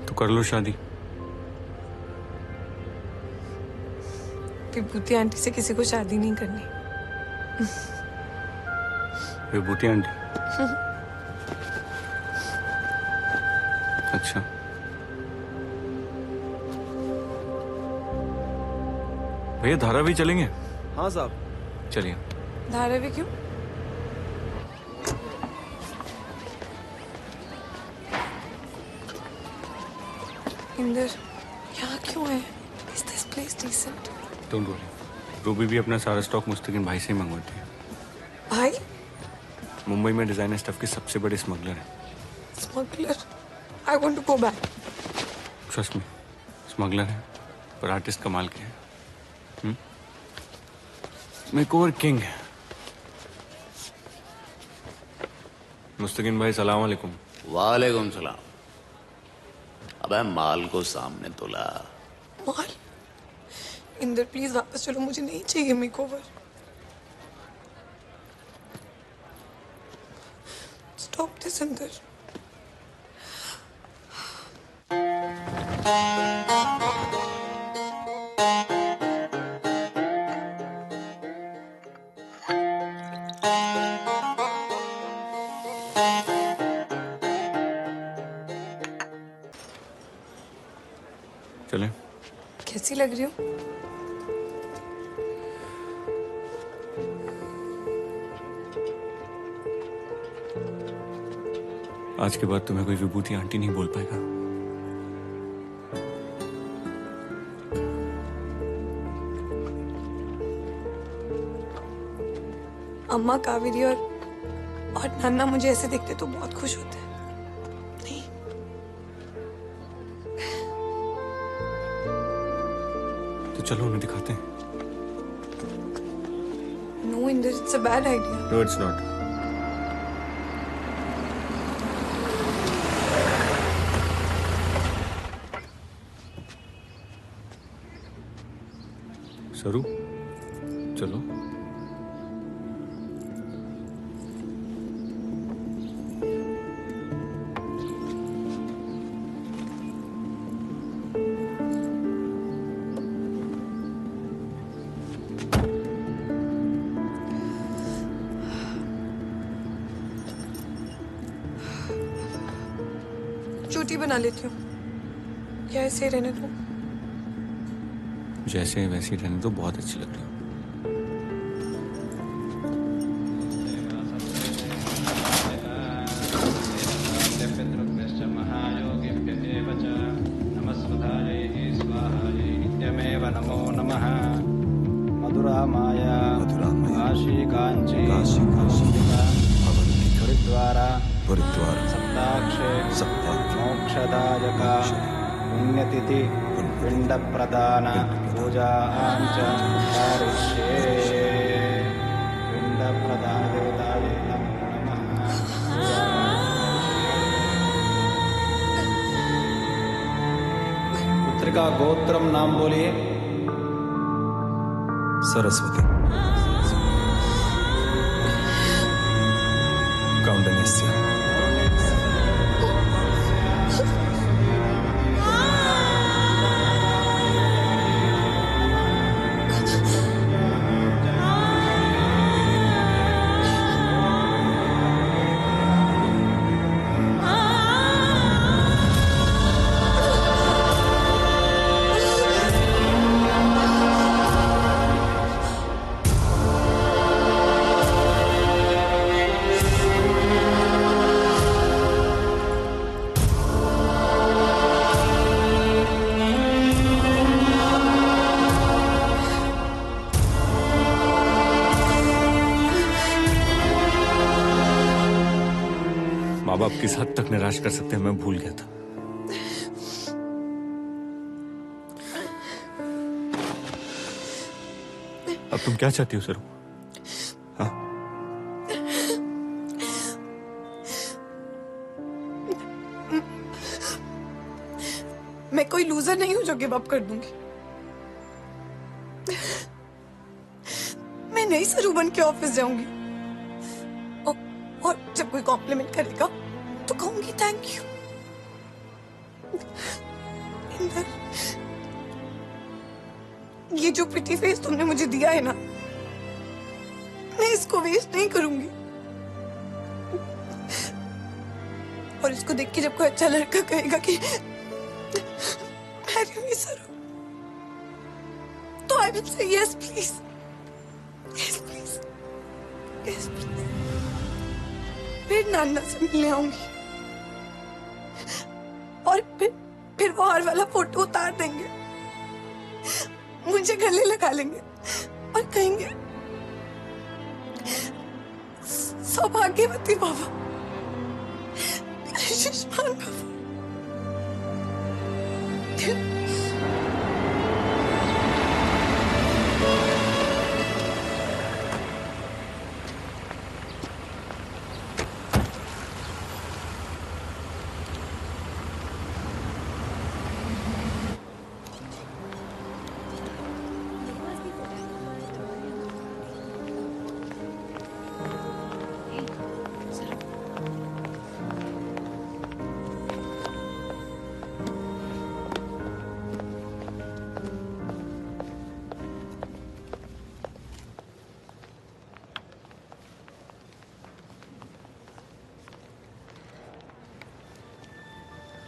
S11: तो कर लो शादी।
S4: विभूति आंटी से किसी को शादी नहीं करनी।
S11: विभूति आंटी? अच्छा, भैया धारावी चलेंगे?
S10: हाँ साहब
S11: चलिए।
S4: धारावी क्यों? इंदर यहाँ क्यों है? Is this place decent?
S11: Don't worry, Ruby भी अपना सारा स्टॉक मुस्तकिन भाई से ही मंगवाती है।
S4: भाई?
S11: मुंबई में डिजाइनर स्टफ के सबसे बड़े स्मगलर हैं।
S4: Smuggler? I want to go back.
S11: Trust me, smuggler हैं पर आर्टिस्ट कमाल के हैं। मेकओवर किंग है। मुस्तकिन भाई सलाम अलैकुम।
S20: वालेकुम सलाम। अबे माल को सामने तोला।
S4: माल? इंदर प्लीज वापस चलो, मुझे नहीं चाहिए मेकओवर। Stop this Inder.
S11: चले?
S4: कैसी लग रही हो?
S11: आज के बाद तुम्हें कोई विभूति आंटी नहीं बोल पाएगा।
S4: अम्मा, कावेरी और नाना मुझे ऐसे देखते तो बहुत खुश होते हैं। नहीं,
S11: तो चलो उन्हें दिखाते हैं।
S4: No Inder, it's a bad idea.
S11: No it's not. Saru चलो।
S4: चोटी बना लेती हूँ या ऐसे ही रहने दो?
S11: जैसे वैसे ही रहने तो बहुत अच्छी लग रही हो।
S15: नमो नमः। मधुरा माया काशी कांची हरिद्वार सप्ताक्षे मोक्षदायका पुण्यतिथि पिंड प्रदान पूजा करिष्ये। पिंड प्रदान देवताये नमः। पुत्रिका गोत्रम नाम बोलिए।
S3: सरस्वती। कौंडन्यस्य।
S11: किस हद तक निराश कर सकते हैं मैं भूल गया था। अब तुम क्या चाहती हो सरू? हाँ?
S4: मैं कोई लूजर नहीं हूं जो गिव अप कर दूंगी। मैं नई सरू बन के ऑफिस जाऊंगी और जब कोई कॉम्प्लीमेंट करेगा तो कहूंगी थैंक यू। इंदर, ये जो प्रिटी फेस तुमने मुझे दिया है ना, मैं इसको वेस्ट नहीं करूंगी। और इसको देख के जब कोई अच्छा लड़का कहेगा कि मैरी मी सरू, तो I will say yes please, yes please, yes please. फिर नाना से मिलने आऊंगी और फिर वो हार वाला फोटो उतार देंगे, मुझे गले लगा लेंगे और कहेंगे सौभाग्यवती बाबा, आयुष्मान बाबा।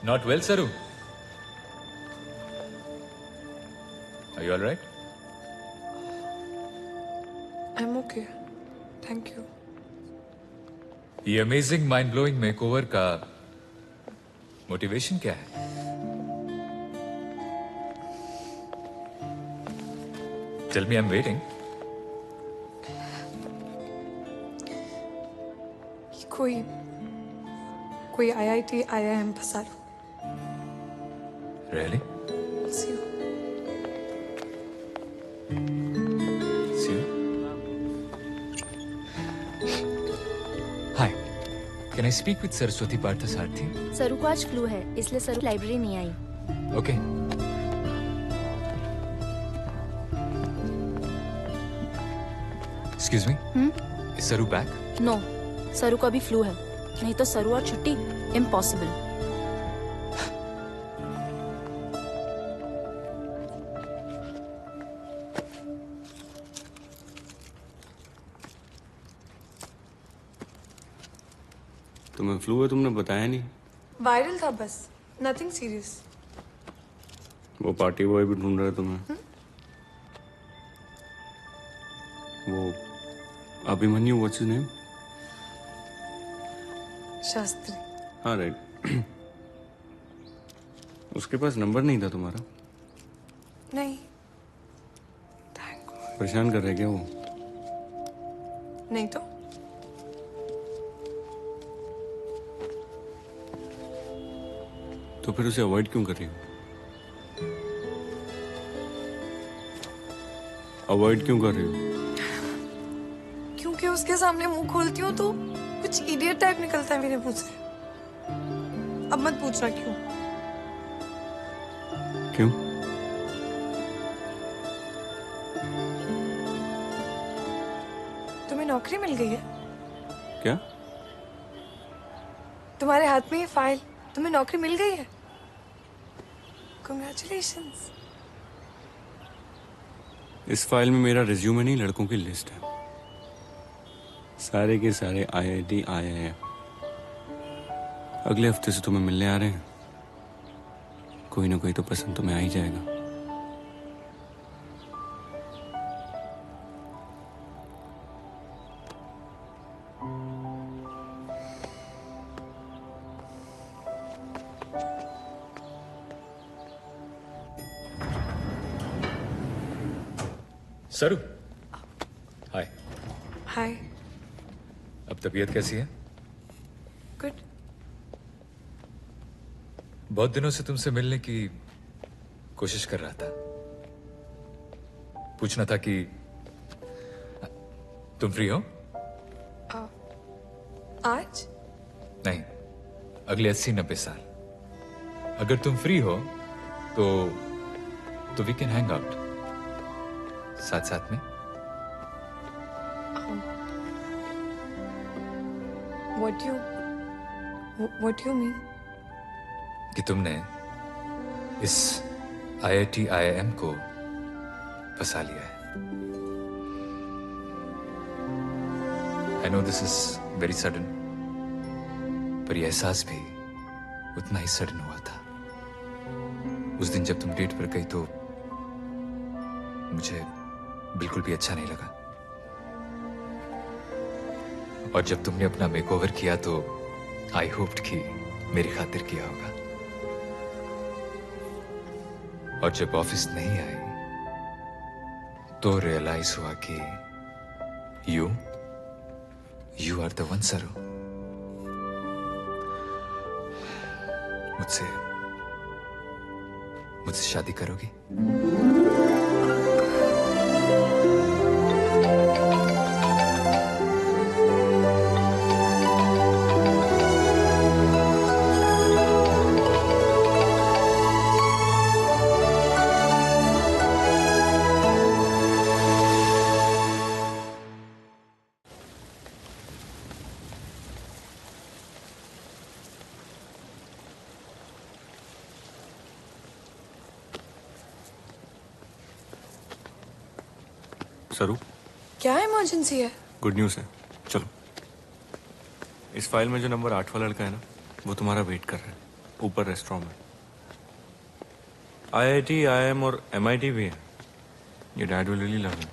S7: Not well, Saru. Are you all right?
S4: I'm okay. Thank you.
S7: ये अमेजिंग माइंड ब्लोइंग मेकओवर का मोटिवेशन क्या है? Tell me, I'm waiting.
S4: कोई IIT IIM फंसा लो।
S7: Really?
S4: See you.
S7: See you. Hi. Can I speak with Saraswati Parthasarathy?
S21: सरू को आज flu है, इसलिए सरू लाइब्रेरी नहीं आई।
S7: Okay. Excuse me? Is Saru back?
S21: No, Saru को अभी फ्लू है, नहीं तो सरू और छुट्टी इम्पॉसिबल।
S11: तुम्हें फ्लू है, तुमने बताया नहीं।
S4: वायरल था बस, नथिंग सीरियस।
S11: वो पार्टी बॉय भी ढूंढ रहे तुम्हें। वो Abhimanyu, what's his name?
S4: Shastri.
S11: हाँ राइट। उसके पास नंबर नहीं था तुम्हारा?
S4: नहीं।
S11: परेशान कर रहे क्या वो?
S4: नहीं तो।
S11: तो फिर उसे अवॉइड क्यों कर रही हो? अवॉइड क्यों कर रही हो?
S4: क्योंकि उसके सामने मुंह खोलती हूँ तो कुछ इडियट टाइप निकलता है मेरे मुंह से। अब मत पूछना क्यों।
S11: क्यों?
S4: तुम्हें नौकरी मिल गई है?
S11: क्या?
S4: तुम्हारे हाथ में ये फाइल, तुम्हें नौकरी मिल गई है। Congratulations.
S11: इस फाइल में मेरा रिज्यूमे नहीं, लड़कों की लिस्ट है। सारे के सारे IIT IIM। अगले हफ्ते से तुम्हें मिलने आ रहे हैं। कोई ना कोई तो पसंद तुम्हें आ ही जाएगा।
S7: सरू, हाय।
S4: हाय।
S7: अब तबीयत कैसी है?
S4: गुड।
S7: बहुत दिनों से तुमसे मिलने की कोशिश कर रहा था। पूछना था कि तुम फ्री हो?
S4: आज?
S7: नहीं, अगले 80-90 साल। अगर तुम फ्री हो तो वी कैन हैंग आउट साथ साथ में।
S4: What do you mean?
S7: कि तुमने इस IIT IIM को फंसा लिया है। I know this is very sudden, पर यह एहसास भी उतना ही सडन हुआ था। उस दिन जब तुम डेट पर गई तो मुझे बिल्कुल भी अच्छा नहीं लगा, और जब तुमने अपना मेकओवर किया तो आई होप्ड कि मेरी खातिर किया होगा, और जब ऑफिस नहीं आई तो रियलाइज हुआ कि यू आर द वन सरू। मुझसे शादी करोगी?
S11: सरू,
S4: क्या इमरजेंसी है?
S11: गुड न्यूज़ है, चलो। इस फाइल में जो नंबर 8 वाला लड़का है ना, वो तुम्हारा वेट कर रहा है ऊपर रेस्टोरेंट में। IIT, IIM और MIT भी है। ये dad will really love you.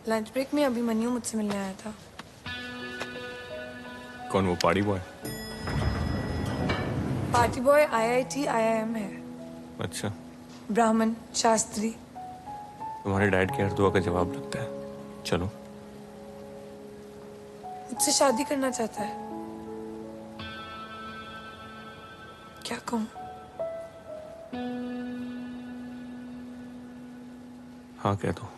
S4: Lunch break में अभी मन्नू मुझसे मिलने आया था।
S11: कौन, वो party boy?
S4: Party boy IIT IIM है।
S11: अच्छा,
S4: ब्राह्मण शास्त्री।
S11: तुम्हारे डैड की हर दुआ का जवाब लगता है। चलो।
S4: मुझसे शादी करना चाहता है। क्या कहूँ?
S11: हाँ कह दो।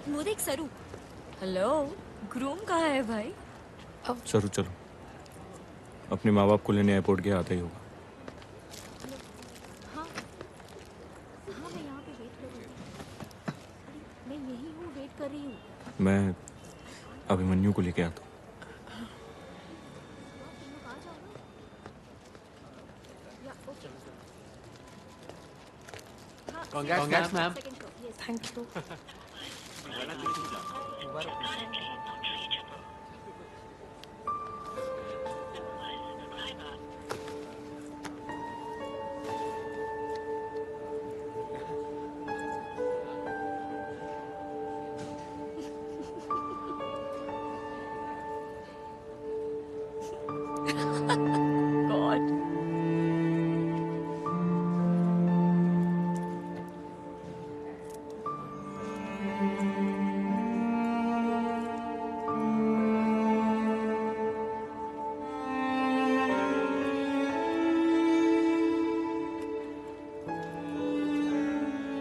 S2: वो देख सरू। हेलो, ग्रूम कहाँ है भाई?
S11: सरू चलो, अपने माँ बाप को लेने एयरपोर्ट के आता ही होगा।
S21: हाँ मैं यहाँ पे वेट कर रही हूँ। मैं यही हूँ, वेट कर रही हूँ।
S11: मैं अभिमन्यु को लेके आता हूँ।
S8: Congrats, ma'am.
S4: Thank you.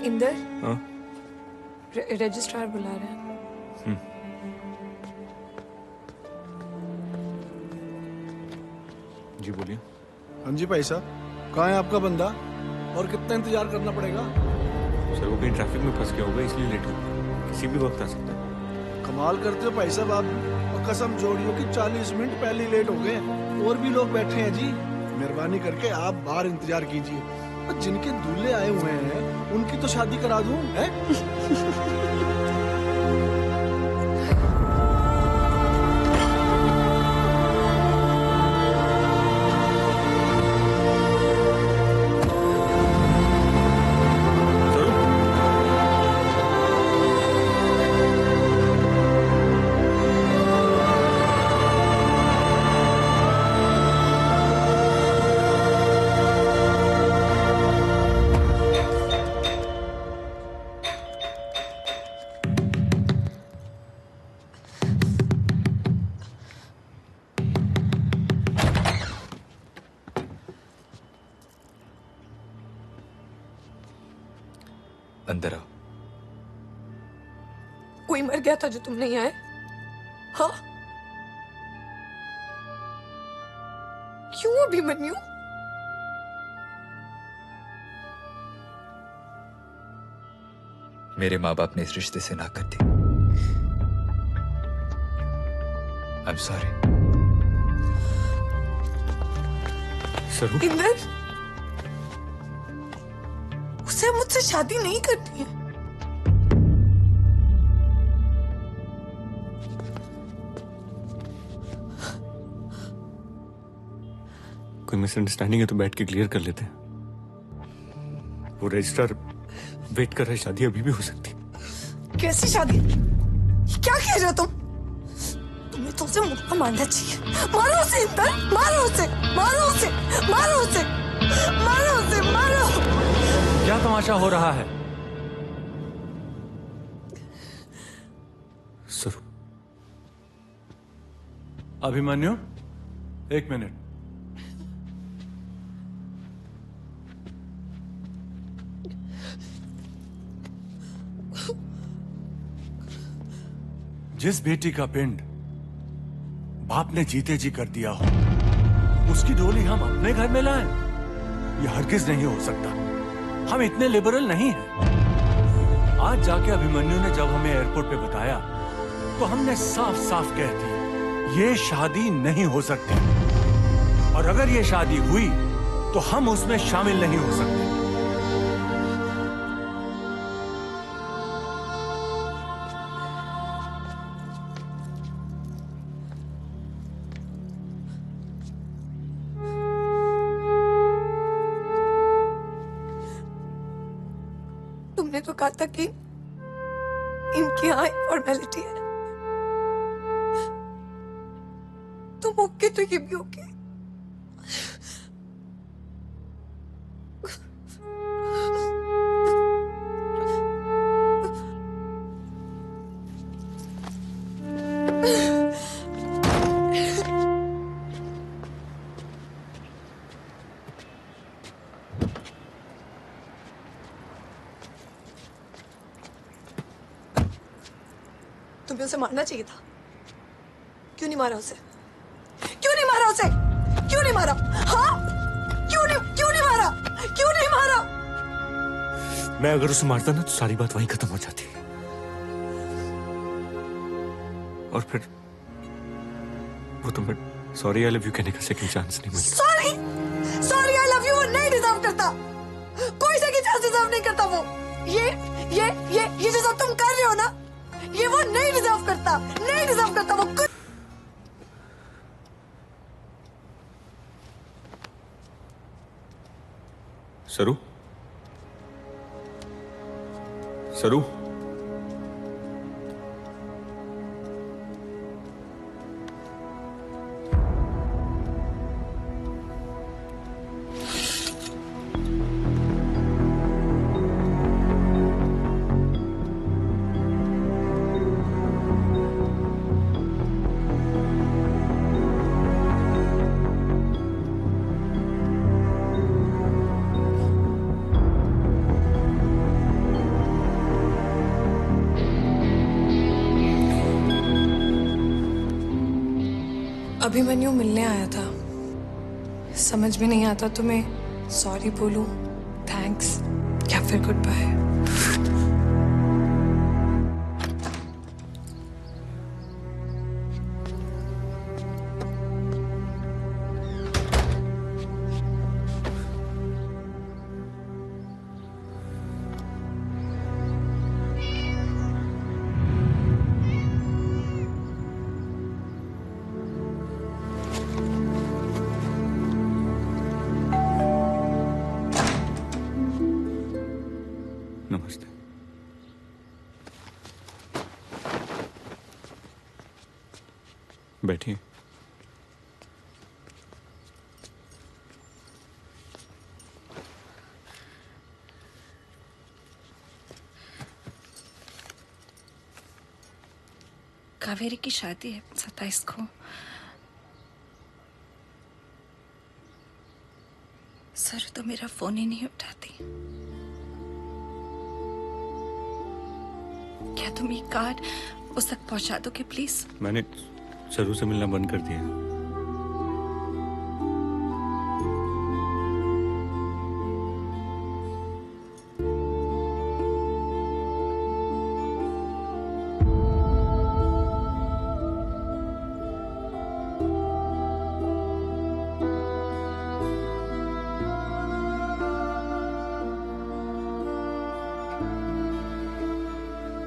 S4: Inder
S11: हाँ
S4: रजिस्ट्रार बुला रहे हैं।
S11: जी बोलिए।
S9: हाँ जी भाई साहब, कहाँ है आपका बंदा और कितना इंतजार करना पड़ेगा?
S11: सर वो कहीं ट्रैफिक में फंस गया होगा इसलिए लेट हो गया। किसी भी वक्त आ सकता है।
S9: कमाल करते हो भाई साहब आप, और कसम जोड़ियो कि 40 मिनट पहले लेट हो गए। और भी लोग बैठे हैं जी, मेहरबानी करके आप बाहर इंतजार कीजिए। और जिनके दूल्हे आए हुए हैं उनकी तो शादी करा दूं, हैं?
S7: अंदर आओ।
S4: कोई मर गया था जो तुम नहीं आए? हाँ क्यों अभिमन्यु?
S7: मेरे माँ बाप ने इस रिश्ते से ना कर दी। I am sorry.
S11: सरू
S4: इंदर, उसे मुझसे शादी नहीं करनी है।
S11: कोई मिसअंडरस्टैंडिंग है तो बैठ के क्लियर कर लेते हैं। वो रजिस्ट्रार वेट कर रहा है, शादी अभी भी हो सकती है।
S4: कैसी शादी? क्या कह रहे हो तुम? तुम्हें तुमसे मुक्का मारना चाहिए। मारो उसे इंदर, मारो उसे, मारो उसे, मारो उसे, मारो उसे, मारो।
S8: क्या तमाशा हो रहा है?
S11: सर
S9: अभिमन्यु, एक मिनट। जिस बेटी का पिंड बाप ने जीते जी कर दिया हो, उसकी डोली हम अपने घर में लाएं? यह हरगिज नहीं हो सकता। हम इतने लिबरल नहीं हैं। आज जाके अभिमन्यु ने जब हमें एयरपोर्ट पे बताया तो हमने साफ साफ कह दिया ये शादी नहीं हो सकती, और अगर ये शादी हुई तो हम उसमें शामिल नहीं हो सकते।
S4: तुमने तो कहा था कि इनकी यहाँ फॉर्मेलिटी है। तुम ओके तो ये भी ओके। तुम्हें उसे मारना चाहिए था। क्यों नहीं मारा उसे? क्यों नहीं मारा उसे? क्यों नहीं मारा? हाँ क्यों नहीं मारा? क्यों नहीं मारा?
S11: मैं अगर उसे मारता ना तो सारी बात वहीं खत्म हो जाती, और फिर वो तो मैं सॉरी आई लव यू कहने का सेकंड चांस नहीं मिलता।
S4: सॉरी आई लव यू वो नहीं डिजर्व करता। कोई सेकंड चांस डिजर्व नहीं करता वो। ये जो सब तुम कर रहे हो ना, ये वो नहीं डिजर्व करता, नहीं डिजर्व करता वो।
S11: सरू, सरू,
S4: अभिमन्यु मिलने आया था। समझ में नहीं आता तुम्हें सॉरी बोलूं, थैंक्स या फिर गुड बाय।
S11: नमस्ते। बैठिए।
S1: कावेरी की शादी है 27 को। सर तो मेरा फोन ही नहीं उठाती। क्या तुम ये कार्ड उस तक पहुंचा दोगे प्लीज?
S11: मैंने सरू से मिलना बंद कर दिया।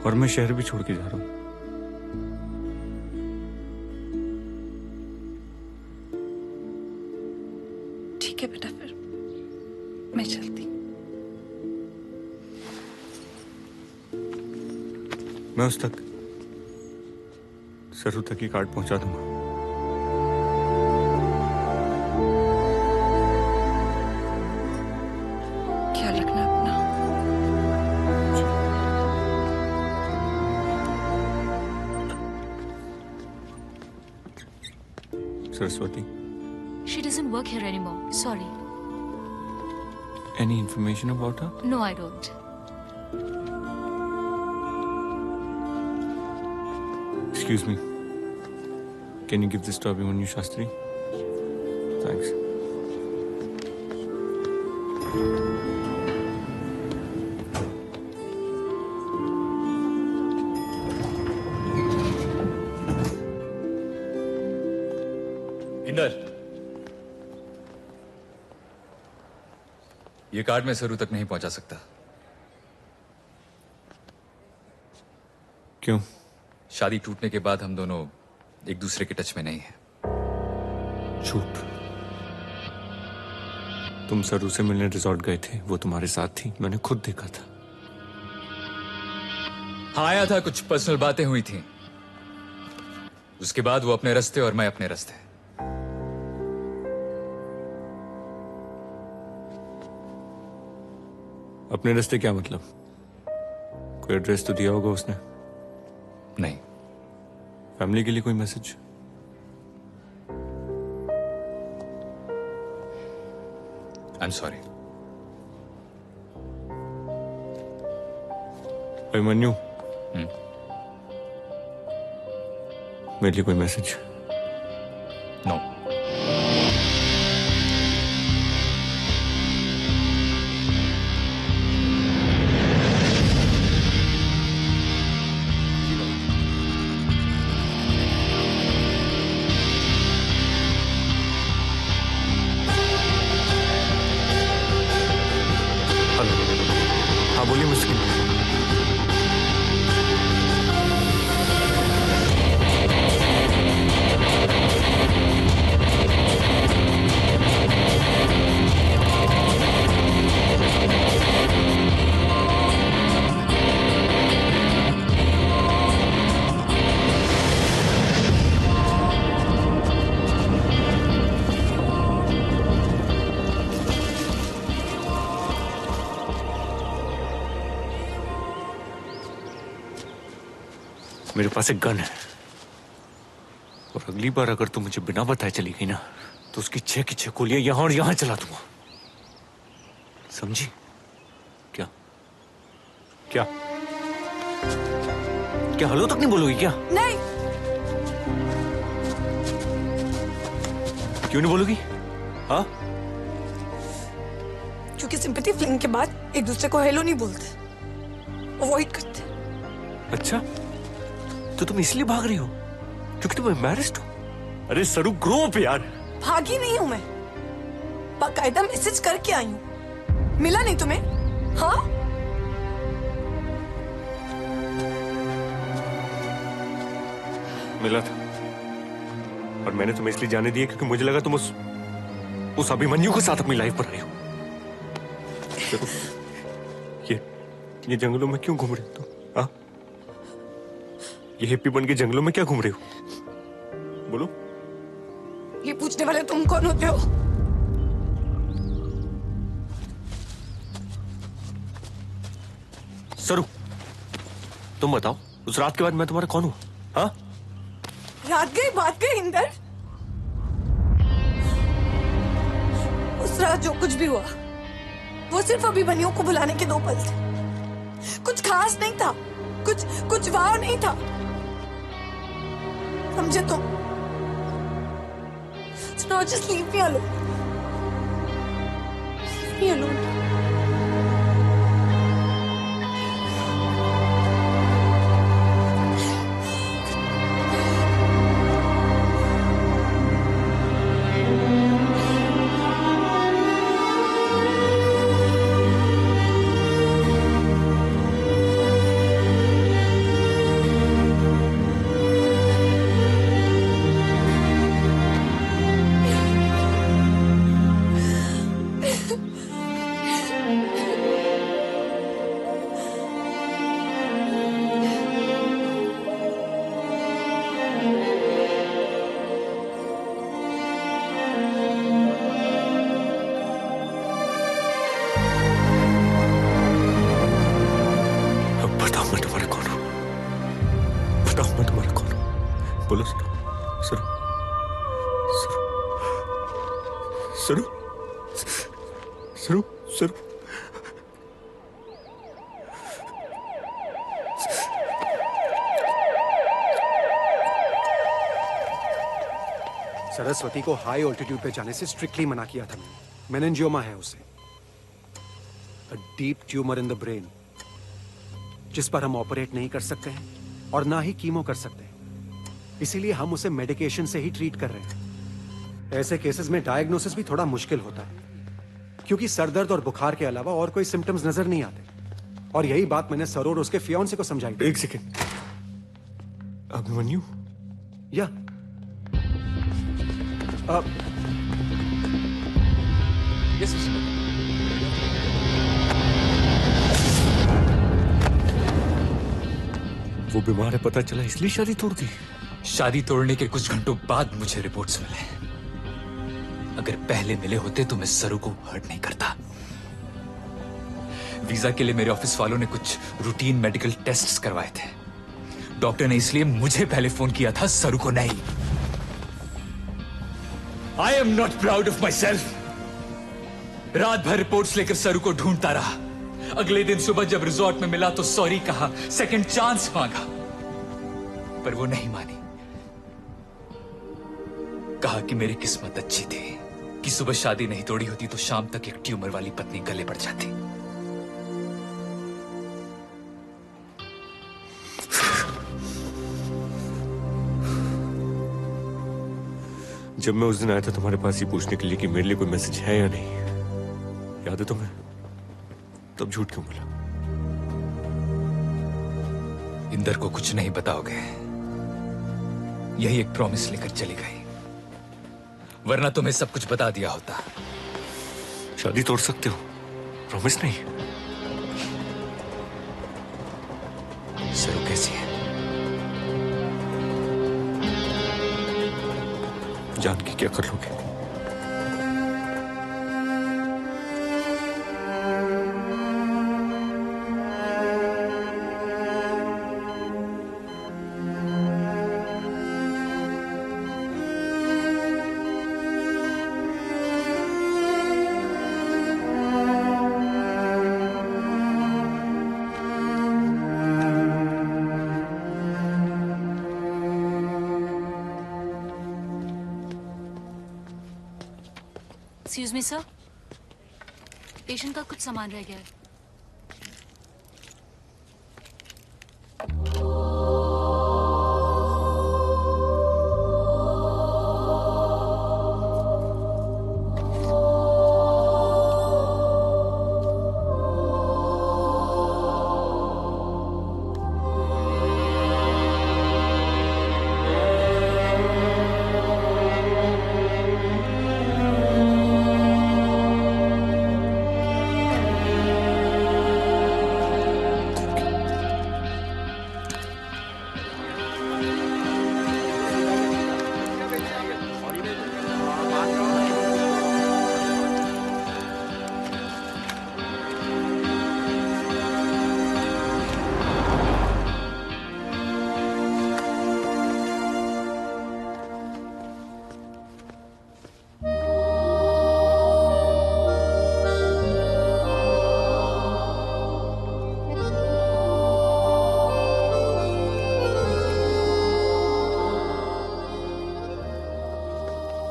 S11: और मैं शहर भी छोड़ के जा रहा हूं।
S1: ठीक है बेटा, फिर मैं चलती।
S11: मैं उस तक सरू तक ही कार्ड पहुंचा दूंगा।
S1: ख्याल रखना अपना।
S11: Saraswati,
S21: She doesn't work here anymore. Sorry.
S11: any information about her?
S21: No, I don't.
S11: Excuse me. Can you give this to Abhimanyu Shastri? Thanks.
S7: Inder, ये कार्ड मैं सरू तक नहीं पहुंचा सकता।
S11: क्यों?
S7: शादी टूटने के बाद हम दोनों एक दूसरे के टच में नहीं हैं।
S11: झूठ। तुम सरू से मिलने रिजॉर्ट गए थे, वो तुम्हारे साथ थी, मैंने खुद देखा था।
S7: हाँ, आया था, कुछ पर्सनल बातें हुई थी। उसके बाद वो अपने रास्ते और मैं अपने रास्ते।
S11: अपने रास्ते क्या मतलब? कोई एड्रेस तो दिया होगा उसने?
S7: नहीं।
S11: फैमिली के लिए कोई message?
S7: I am sorry.
S11: Abhimanyu, मेरे लिए कोई मैसेज?
S7: नो।
S11: हाँ बोलिए मुश्किल। मेरे पास एक गन है और अगली बार अगर तू मुझे बिना बताए चली गई ना तो उसकी 6 की 6 गोलियां यहां और यहां चला दूंगा, समझी? क्या क्या क्या हेलो तक नहीं बोलोगी क्या?
S4: नहीं।
S11: क्यों नहीं बोलोगी? हाँ?
S4: क्योंकि सिंपैथी फ्लिंग के बाद एक दूसरे को हेलो नहीं बोलते, अवॉइड करते।
S11: अच्छा, तो तुम इसलिए भाग रही हो क्योंकि तुम एम्बैरेस्ड हो? अरे सरू, ग्रो अप यार।
S4: भागी नहीं हूं मैं, बाकायदा मैसेज करके आई हूं। मिला नहीं तुम्हें? हाँ,
S11: मिला था, और मैंने तुम्हें इसलिए जाने दिया क्योंकि मुझे लगा तुम उस अभिमन्यु के साथ अपनी लाइफ पर आई हो। ये जंगलों में क्यों घूम रहे हो तुम? हाँ? ये हिप्पी बन के जंगलों में क्या घूम रहे हो? बोलो।
S4: ये पूछने वाले तुम कौन होते हो?
S11: सरू, तुम बताओ, उस रात के बाद मैं तुम्हारा कौन हूं? हाँ?
S4: रात गई बात गई इंदर। उस रात जो कुछ भी हुआ वो सिर्फ अभिमन्यु को बुलाने के 2 पल थे। कुछ खास नहीं था, कुछ वाव नहीं था, समझे तुम? So now just leave me alone. Leave me alone.
S11: बोलो सरू, सरू, सरू, सरू, सरू।
S14: सरस्वती को हाई ऑल्टीट्यूड पे जाने से स्ट्रिक्टली मना किया था मैंने। मेनिंजियोमा है उसे, a deep tumour in the brain, जिस पर हम ऑपरेट नहीं कर सकते हैं और ना ही कीमो कर सकते हैं। इसीलिए हम उसे मेडिकेशन से ही ट्रीट कर रहे हैं। ऐसे केसेस में डायग्नोसिस भी थोड़ा मुश्किल होता है, क्योंकि सर दर्द और बुखार के अलावा और कोई सिम्टम्स नजर नहीं आते। और यही बात मैंने सर और उसके फियांसे को समझाई।
S11: एक सेकेंड, अभिमन्यु?
S14: या
S11: यस, वो बीमार है पता चला, इसलिए शादी तोड़ दी।
S7: शादी तोड़ने के कुछ घंटों बाद मुझे रिपोर्ट्स मिले। अगर पहले मिले होते तो मैं सरू को हर्ट नहीं करता। वीजा के लिए मेरे ऑफिस वालों ने कुछ रूटीन मेडिकल टेस्ट्स करवाए थे। डॉक्टर ने इसलिए मुझे पहले फोन किया था, सरू को नहीं। I am not proud of my self. रात भर रिपोर्ट्स लेकर सरू को ढूंढता रहा। अगले दिन सुबह जब रिजॉर्ट में मिला तो सॉरी कहा, सेकंड चांस मांगा, पर वो नहीं मानी। कहा कि मेरी किस्मत अच्छी थी कि सुबह शादी नहीं तोड़ी होती तो शाम तक एक ट्यूमर वाली पत्नी गले पड़ जाती।
S11: जब मैं उस दिन आया था तुम्हारे पास ये पूछने के लिए कि मेरे लिए कोई मैसेज है या नहीं, याद है तुम्हें? तब झूठ क्यों बोला?
S7: इंदर को कुछ नहीं बताओगे, यही एक प्रॉमिस लेकर चली गई, वरना तुम्हें सब कुछ बता दिया होता।
S11: शादी तोड़ सकते हो, प्रॉमिस नहीं।
S7: सरू कैसी है?
S11: जान के क्या कर लोगे?
S13: एक्सक्यूज मी सर, पेशेंट का कुछ सामान रह गया है।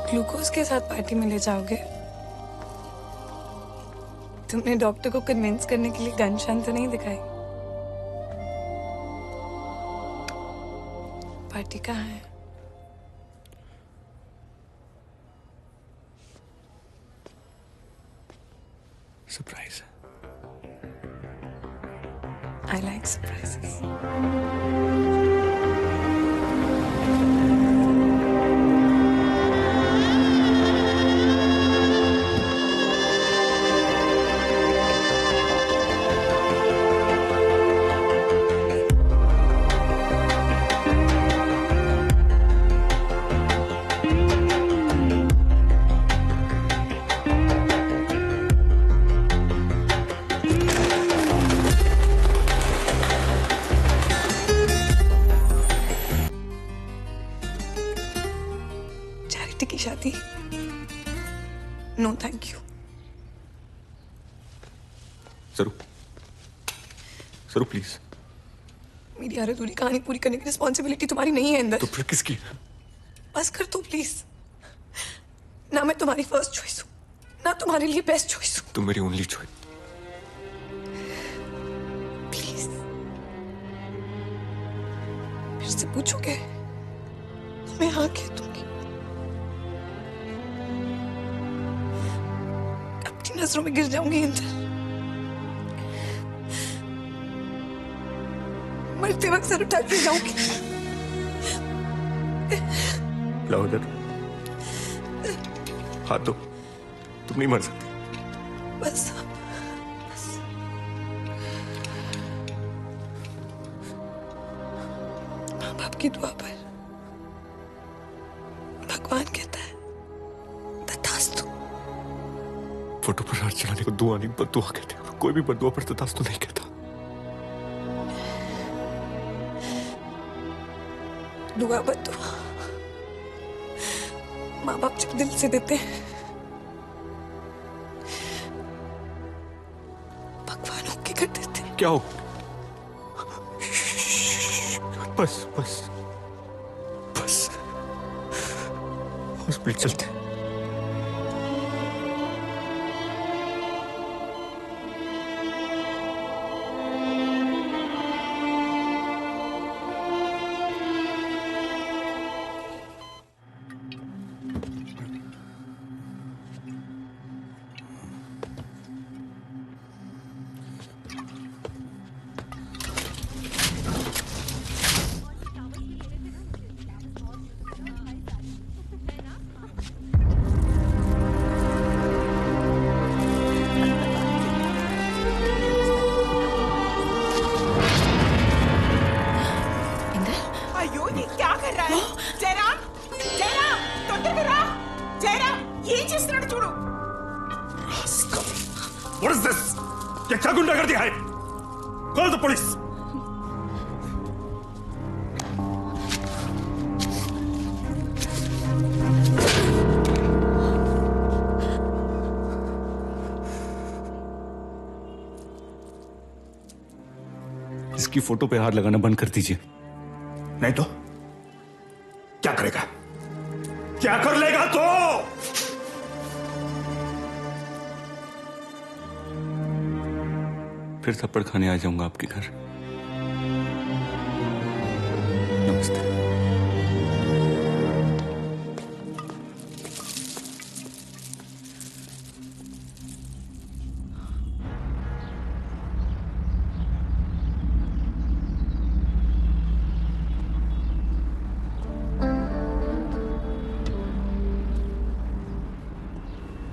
S4: ग्लूकोज के साथ पार्टी में ले जाओगे? तुमने डॉक्टर को कन्विंस करने के लिए गन शान तो नहीं दिखाई? पार्टी कहाँ है?
S11: Surprise.
S4: I like surprises. Charity की शादी? No thank you.
S11: Saru, Saru please.
S4: मेरी हर अधूरी कहानी पूरी करने की रिस्पॉन्सिबिलिटी तुम्हारी नहीं है अंदर।
S11: तो फिर किसकी?
S4: बस कर दो प्लीज। ना मैं तुम्हारी फर्स्ट चॉइस हूँ, ना तुम्हारे लिए बेस्ट चॉइस हूँ।
S11: तुम मेरी ओनली चॉइस।
S4: प्लीज फिर से पूछोगे तो मैं हाँ कह दूंगी। अपनी नजरों में गिर जाऊंगी अंदर। मरते वक्त सर उठा के जाऊंगी।
S11: लाओ इधर हाथ दो। तुम नहीं मर सकती।
S4: बस माँ बाप की दुआ पर भगवान कहता है तथास्तु।
S11: फोटो पर हाथ चलाने को दुआ नहीं बद्दुआ कहते हैं। कोई भी बद्दुआ पर तथास्तु नहीं कहता।
S4: दुआ बद्दुआ माँ बाप जब दिल से देते हैं, भगवान होके कर देते हैं।
S11: क्या हो? बस बस बस हॉस्पिटल चलते हैं।
S3: What is this? ये क्या गुंडागर्दी है? Call the police.
S11: इसकी फोटो पे हाथ लगाना बंद कर दीजिए।
S3: नहीं तो क्या करेगा? क्या कर लेगा तो?
S11: फिर थप्पड़ खाने आ जाऊंगा आपके घर। नमस्ते।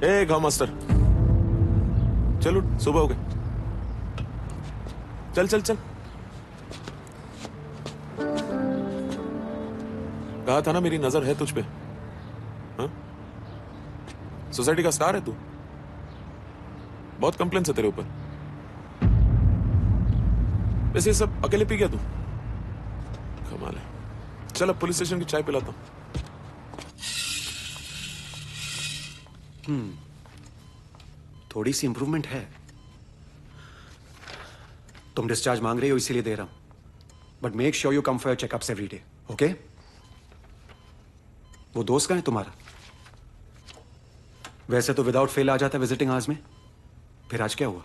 S5: ए गांव मास्टर, चल उठ, सुबह हो गई। चल चल चल। कहा था ना मेरी नजर है तुझ पे। हाँ? सोसाइटी का स्टार है तू। बहुत कंप्लेंट्स है तेरे ऊपर। वैसे ये सब अकेले पी गया तू? कमाल है। चल अब पुलिस स्टेशन की चाय पिलाता हूं।
S14: थोड़ी सी इंप्रूवमेंट है। तुम डिस्चार्ज मांग रही हो इसीलिए दे रहा हूं, but make sure you come for your checkups every day, okay? वो दोस्त कहाँ है तुम्हारा? वैसे तो विदाउट फेल आ जाता है विजिटिंग आवर्स में, फिर आज क्या हुआ?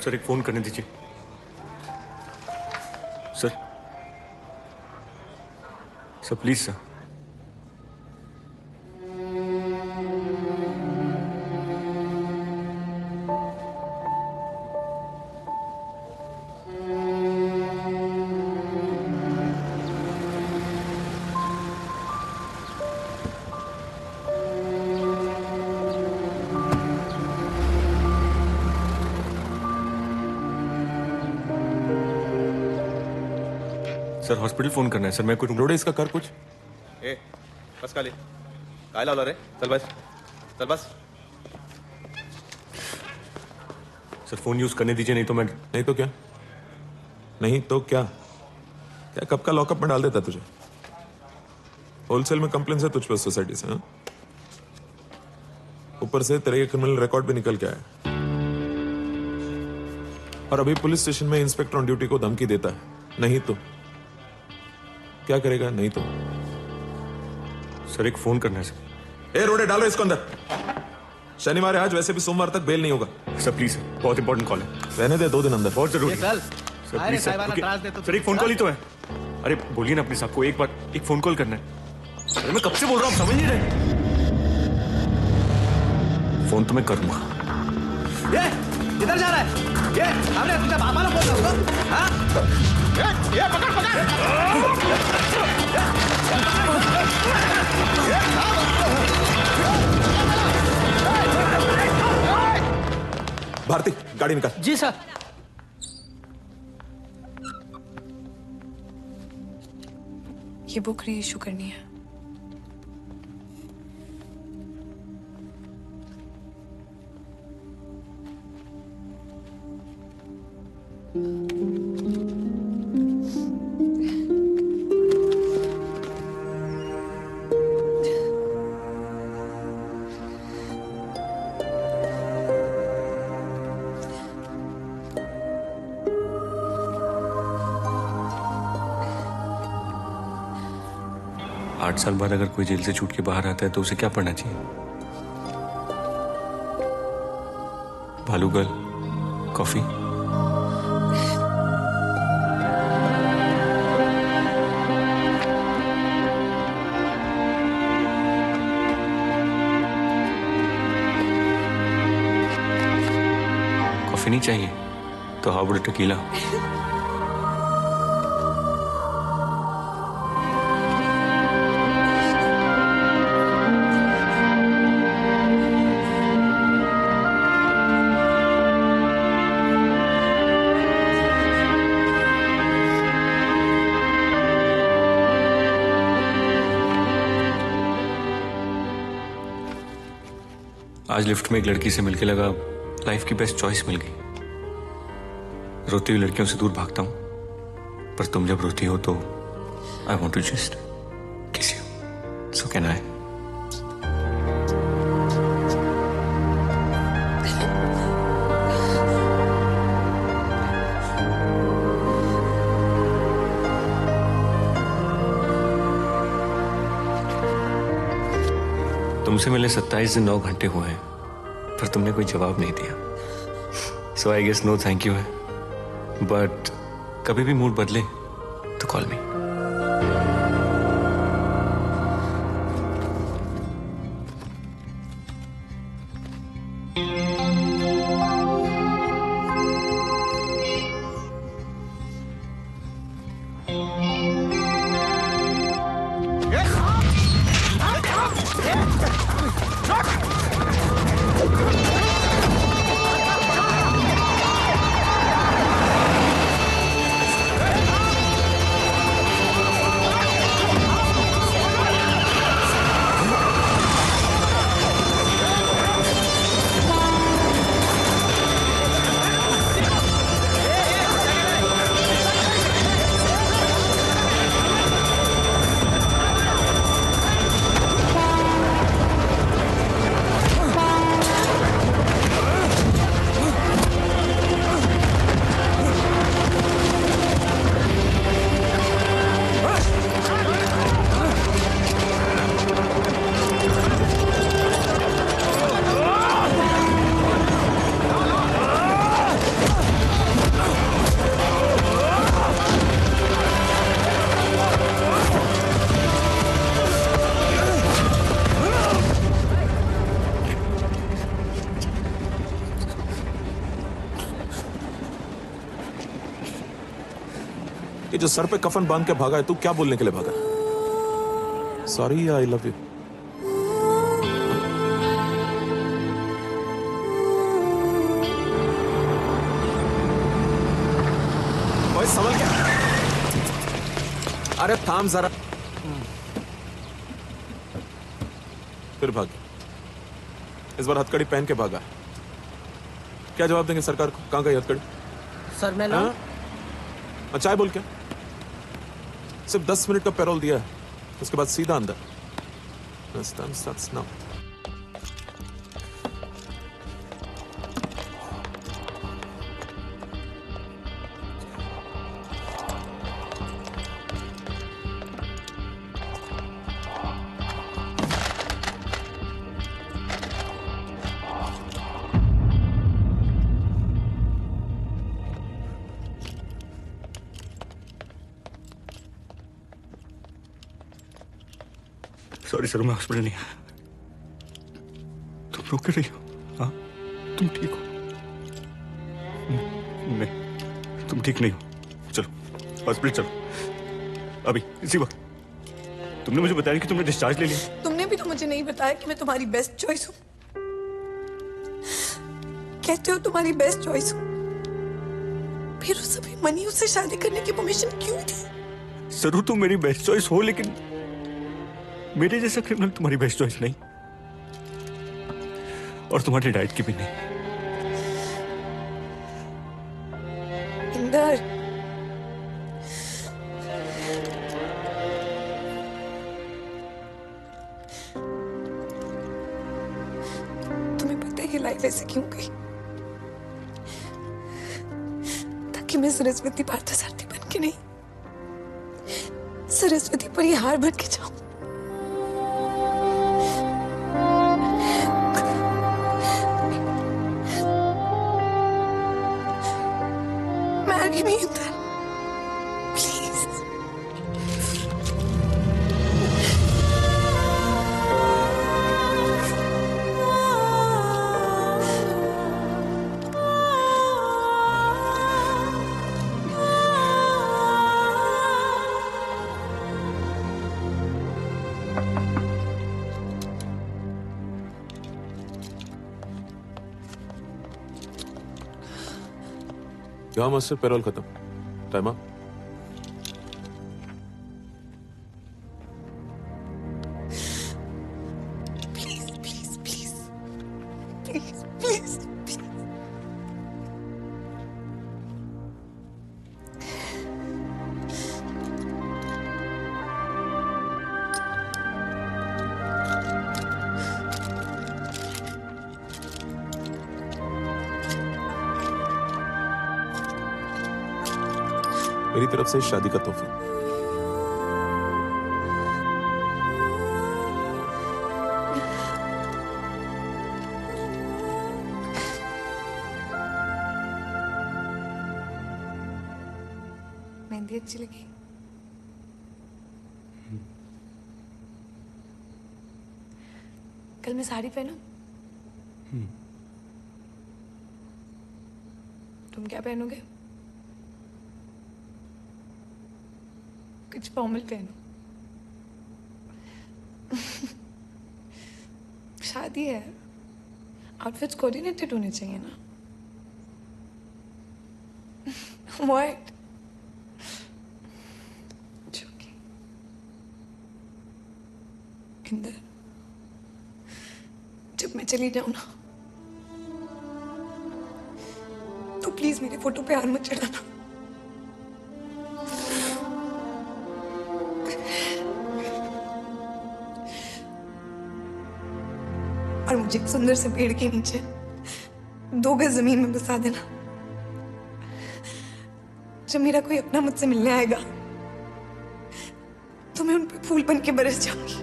S11: सर एक फोन करने दीजिए। Sir please sir. Sir hospital phone करना है सर। मैं कुछ
S5: लोड़े इसका कर कुछ।
S6: ए बस काले काय लावला रे? चल बस, चल बस।
S11: सर फोन यूज करने दीजिए, नहीं तो मैं।
S5: नहीं तो क्या? नहीं तो क्या? क्या कब का लॉकअप में डाल देता तुझे? होलसेल में कंप्लेंट्स है तुझ पर सोसाइटी से। ऊपर से तेरे ये क्रिमिनल रिकॉर्ड भी निकल के आया, और अभी पुलिस स्टेशन में इंस्पेक्टर ऑन ड्यूटी को धमकी देता है। नहीं तो क्या करेगा? नहीं तो
S11: सर एक फोन करना है सर।
S5: ए रोडे डालो इसको अंदर। शनिवार है आज, वैसे भी सोमवार तक बेल नहीं होगा।
S11: सर प्लीज, बहुत इंपॉर्टेंट कॉल है।
S5: रहने दे 2 दिन अंदर।
S11: बहुत जरूरी।
S6: चल
S11: सर प्लीज सर, सर एक फोन कॉल ही तो है। अरे बोलिए ना अपने साहब को, एक बार एक फोन कॉल करना है। अरे मैं कब से बोल रहा हूँ, समझ नहीं रहे। फोन तो मैं करूंगा।
S6: ये किधर जा रहा है? ये हमने तुझे पापा ने फोन करा। हाँ? ये पकड़ पकड़।
S5: भारती गाड़ी निकाल।
S12: जी सर।
S4: ये बुक री इशू करनी है।
S11: आठ साल बाद अगर कोई जेल से छूट के बाहर आता है तो उसे क्या पढ़ना चाहिए? भालू गर्ल, कॉफी। कॉफी नहीं चाहिए तो हाउ अबाउट टेकीला? आज लिफ्ट में एक लड़की से मिलके लगा लाइफ की बेस्ट चॉइस मिल गई। रोती हुई लड़कियों से दूर भागता हूं, पर तुम जब रोती हो तो आई वॉन्ट टू जस्ट किस यू। So can I? तुमसे मिले 27 दिन 9 घंटे हुए हैं, पर तुमने कोई जवाब नहीं दिया। So I guess no thank you है, बट कभी भी मूड बदले तो कॉल मी।
S5: ये जो सर पे कफन बांध के भागा है, तू क्या बोलने के लिए भागा? Sorry, I love you. ओए संभल के। अरे थाम जरा। फिर भाग। इस बार हथकड़ी पहन के भागा। क्या जवाब देंगे सरकार को? कहाँ गई हथकड़ी?
S18: सर मैं लाऊं?
S5: चाय बोल क्या? सिर्फ 10 मिनट का पैरोल दिया है, उसके बाद सीधा अंदर। now.
S16: सॉरी सर, मैं हॉस्पिटल नहीं आया। तुम रो क्यों रही हो? हाँ, तुम ठीक हो? नहीं, तुम ठीक नहीं हो। चलो हॉस्पिटल चलो, अभी इसी वक्त। तुमने मुझे बताया कि तुमने डिस्चार्ज ले लिया।
S4: तुमने भी तो मुझे नहीं बताया कि मैं तुम्हारी बेस्ट चॉइस हूँ। कहते हो तुम्हारी बेस्ट चॉइस हूँ, फिर उस समय मनी उससे शादी करने की परमिशन क्यों दी?
S16: जरूर तुम मेरी बेस्ट चॉइस हो, लेकिन मेरे जैसा क्रिमिनल तुम्हारी बेस्ट चॉइस नहीं, और तुम्हारी डाइट की भी नहीं।
S4: इंदर, तुम्हें पता है कि लाइफ ऐसे क्यों गई? ताकि मैं सरस्वती पार्थसारथी बन के नहीं, सरस्वती पर ये हार बन के जाऊं। Marry me, Indra. Please.
S5: यहाँ मास्टर, पैरोल खत्म। Time up.
S4: Please, please, please. Please, please, please.
S5: मेरी तरफ से शादी का तोहफा।
S4: साड़ी अच्छी लगी? कल मैं साड़ी पहनूं? तुम क्या पहनोगे? कुछ फॉर्मल पहनो। शादी है, आउटफिट्स कोऑर्डिनेटेड होने चाहिए ना। What? Joking. इंदर, जब मैं चली जाऊं ना तो प्लीज मेरे फोटो पे हाथ मत चढ़ाना। और मुझे एक सुंदर से पेड़ के नीचे 2 गज जमीन में बसा देना। जब मेरा कोई अपना मुझसे मिलने आएगा तो मैं उन पे फूल बन के बरस जाऊंगी।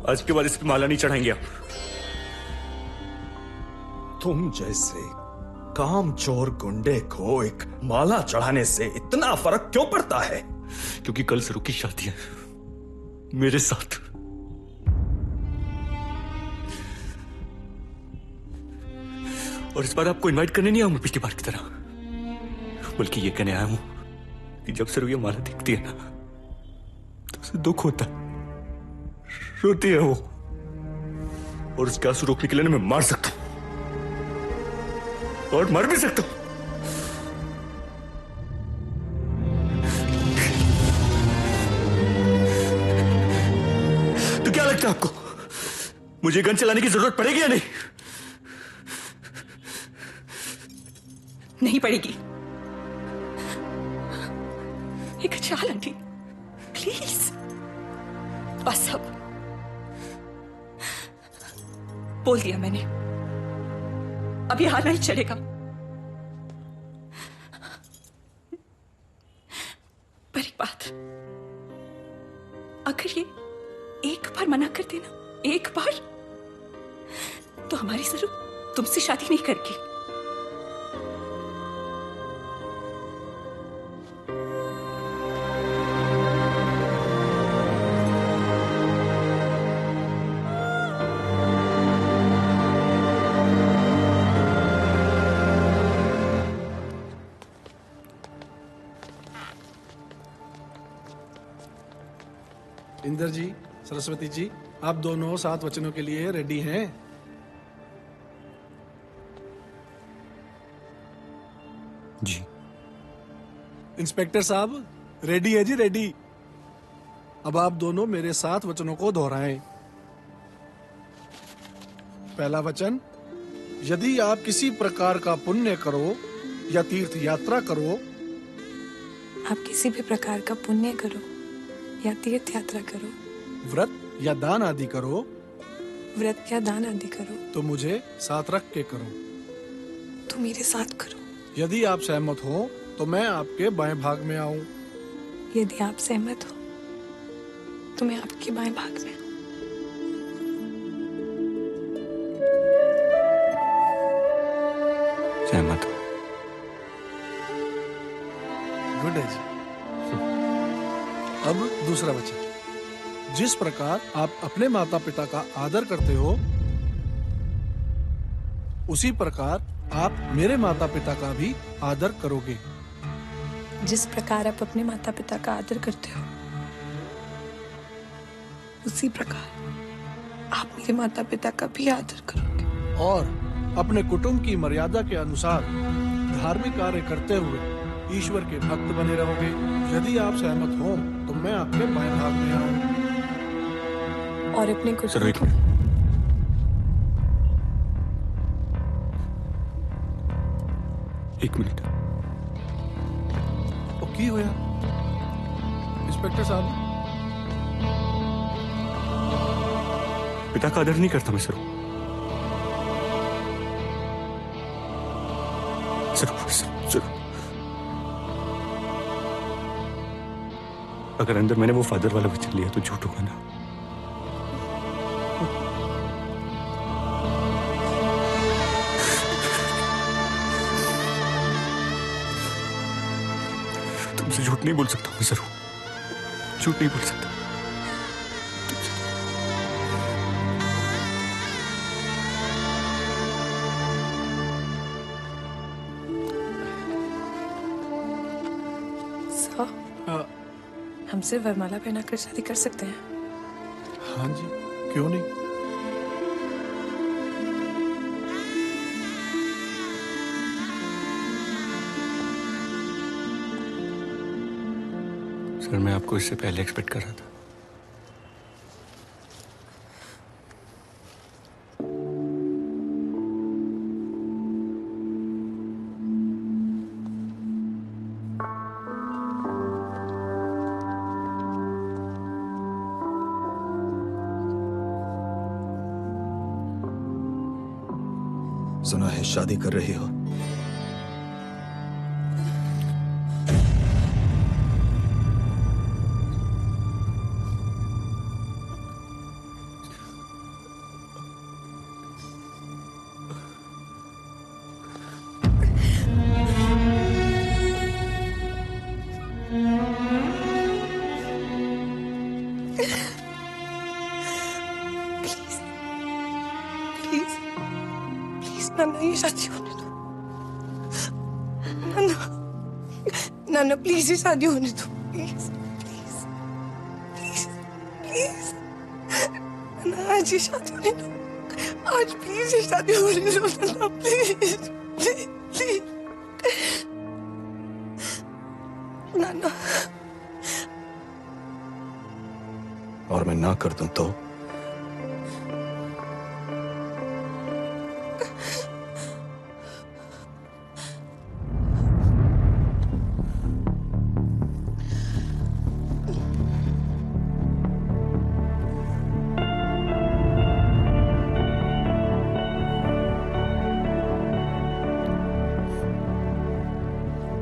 S16: आज के बाद इस पे माला नहीं चढ़ाएंगे आप।
S3: तुम जैसे कामचोर गुंडे को एक माला चढ़ाने से इतना फर्क क्यों पड़ता है?
S11: क्योंकि कल सरू की शादी है मेरे साथ। और इस बार आपको इनवाइट करने नहीं आऊंगा पिछली बार की तरह, बल्कि ये कहने आया हूं कि जब सरू ये माला दिखती है ना तो उसे दुख होता है, रोती है वो, और उसके आंसू रोकने के लिए मैं मार सकता हूं और मर भी सकता हूं। तो क्या लगता है आपको मुझे गन चलाने की जरूरत पड़ेगी या नहीं?
S1: नहीं पड़ेगी। एक ख्याल आंटी, प्लीज। बस अब बोल दिया मैंने, अब ये हार नहीं चलेगा। पर एक बात, अगर ये एक बार मना कर देना, एक बार, तो हमारी सरू तुमसे शादी नहीं करेगी।
S17: इंदर जी, सरस्वती जी, आप दोनों 7 वचनों के लिए रेडी हैं?
S11: जी।
S17: इंस्पेक्टर साहब, रेडी है जी, रेडी। अब आप दोनों मेरे 7 वचनों को दोहराएं। पहला वचन, यदि आप किसी प्रकार का पुण्य करो या तीर्थ यात्रा करो,
S4: आप किसी भी प्रकार का पुण्य करो या तीर्थ यात्रा करो,
S17: व्रत या दान आदि करो,
S4: व्रत या दान आदि करो,
S17: तो मुझे साथ रख के करो।
S4: तो मेरे साथ करो।
S17: यदि आप सहमत हो तो मैं आपके बाएं भाग में आऊं।
S4: यदि आप सहमत हो तो मैं आपके बाएं भाग में आऊं।
S11: सहमत हो?
S17: गुड है जी। अब दूसरा वचन, जिस प्रकार आप अपने माता पिता का आदर करते हो, उसी प्रकार आप मेरे माता पिता का भी आदर करोगे।
S4: जिस प्रकार आप अपने माता पिता का आदर करते हो, उसी प्रकार आप मेरे माता पिता का भी आदर करोगे।
S17: और अपने कुटुंब की मर्यादा के अनुसार धार्मिक कार्य करते हुए ईश्वर के भक्त बने रहोगे। यदि आप सहमत हो तो मैं आपके बाएं भाग में आऊं।
S4: और अपने कुटुंब
S16: एक मिनट।
S17: ओ की होया इंस्पेक्टर साहब?
S16: पिता का आदर नहीं करता मैं सर। अगर अंदर मैंने वो फादर वाला वचन लिया तो झूठ होगा ना। तुमसे झूठ नहीं बोल सकता मैं सर, झूठ नहीं बोल सकता।
S4: हमसे वरमाला पहना कर शादी कर सकते हैं?
S17: हाँ जी, क्यों नहीं।
S16: सर मैं आपको इससे पहले एक्सपेक्ट कर रहा था।
S3: सुना है शादी कर रही हो?
S4: नाना ये शादी होने दो। नाना नाना प्लीज ये शादी होने दो, प्लीज प्लीज प्लीज प्लीज। नाना आज ये शादी होने दो, आज प्लीज ये शादी होने दो नाना, प्लीज प्लीज प्लीज। नाना
S3: और मैं ना कर दूं तो?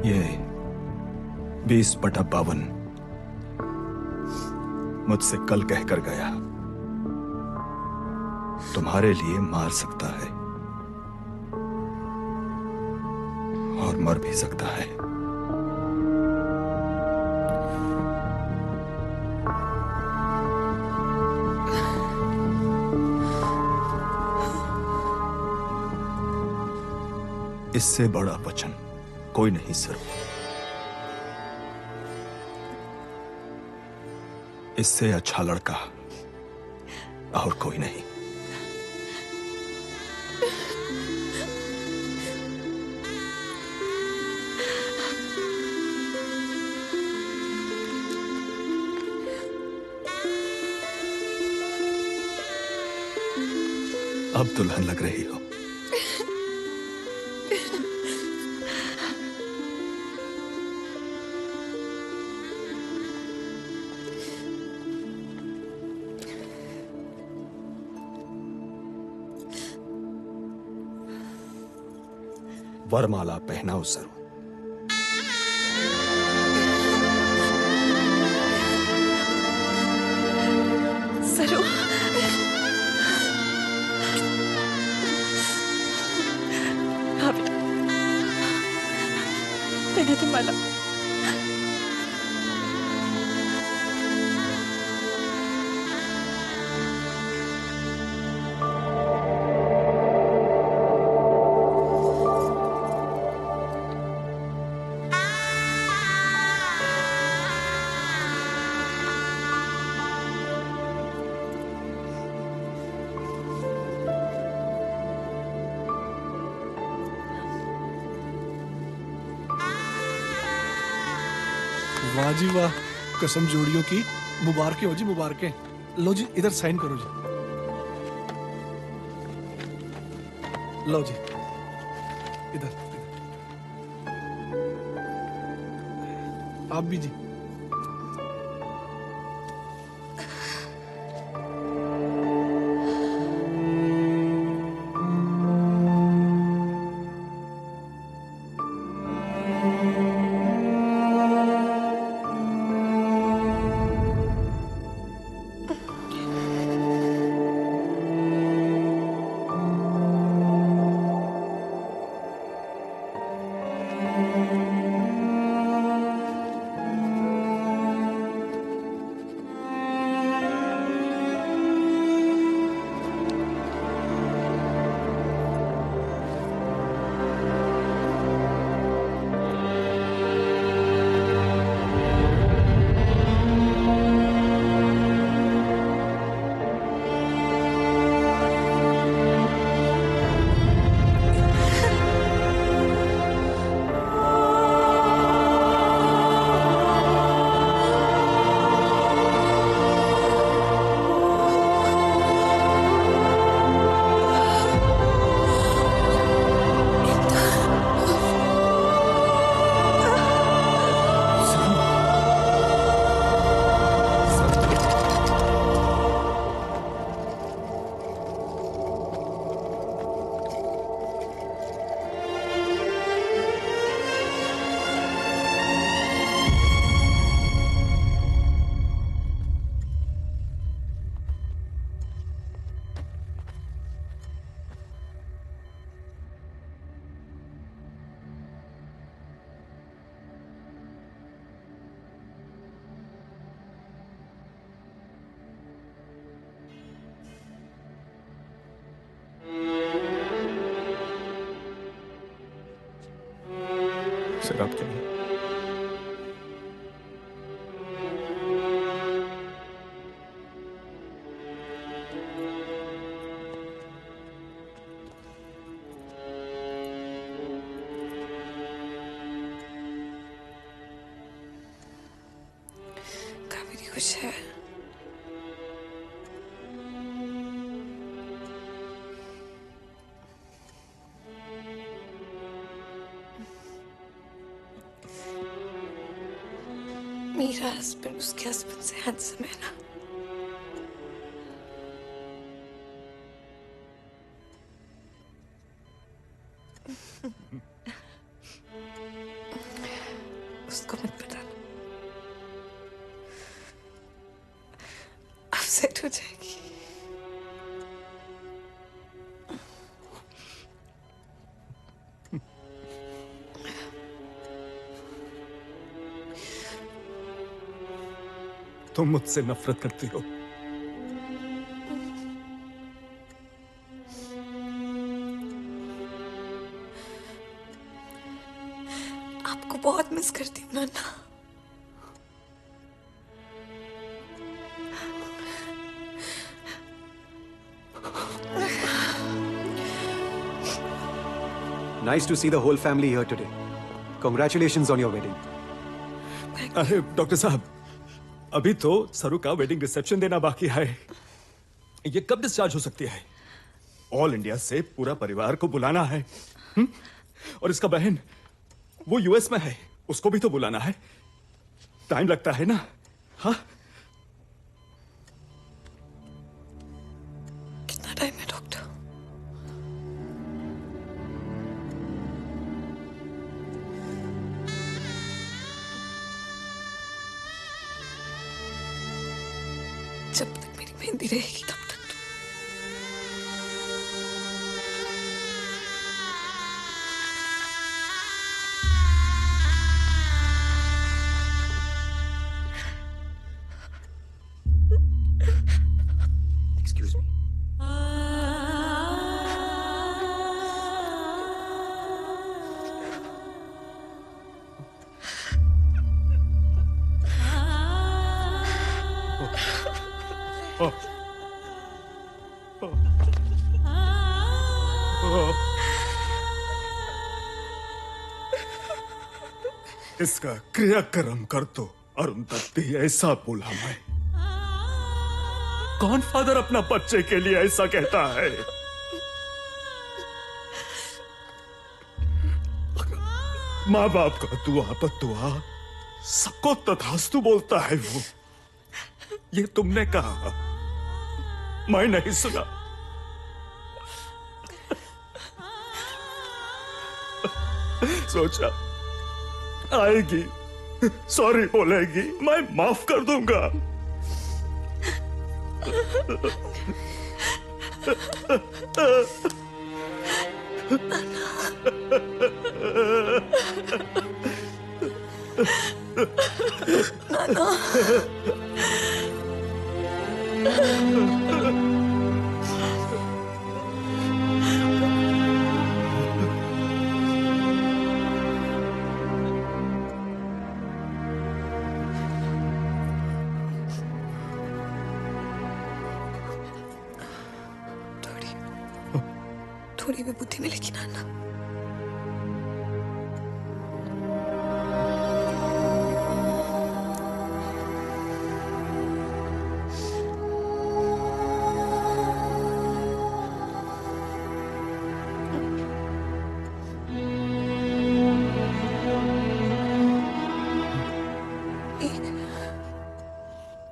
S3: ये 20/52 मुझसे कल कहकर गया, तुम्हारे लिए मार सकता है और मर भी सकता है। इससे बड़ा वचन कोई नहीं सर। इससे अच्छा लड़का और कोई नहीं। अब दुल्हन लग रही हो। वरमाला पहनाओ सरू।
S1: सरू हाँ बेटा, पहने तुम माला।
S17: वाह जी वाह, कसम जोड़ियों की मुबारकें हो जी, मुबारकें। लो जी इधर साइन करो जी, लो जी इधर। आप भी जी।
S16: सर आप क्या
S4: कावेरी खुश है। मेरा हस्बैंड उसके हस्बैंड से हैंडसम है ना। उसको मत बताना, अपसेट हो जाएगी।
S3: तुम मुझसे नफरत करती हो।
S4: आपको बहुत मिस करती हूँ नाना।
S14: Nice to see the whole family here today. Congratulations on your wedding.
S3: अरे डॉक्टर साहब, अभी तो सरू का वेडिंग रिसेप्शन देना बाकी है। ये कब डिस्चार्ज हो सकती है? ऑल इंडिया से पूरा परिवार को बुलाना है। और इसका बहन वो यूएस में है, उसको भी तो बुलाना है। टाइम लगता है ना। हाँ,
S4: कितना टाइम है डॉक्टर? जब तक मेरी मेहंदी रहेगी तब तक।
S14: Excuse me.
S3: इसका क्रियाक्रम कर दो। अरुंधति ऐसा बोला मैं। कौन फादर अपना बच्चे के लिए ऐसा कहता है? माँ बाप का दुआ बदुआ सबको तथास्तु बोलता है वो। ये तुमने कहा, मैं नहीं सुना। सोचा आएगी, सॉरी बोलेगी, मैं माफ कर दूंगा।
S4: नाना। थोड़ी भी बुद्धि मिलेगी नाना।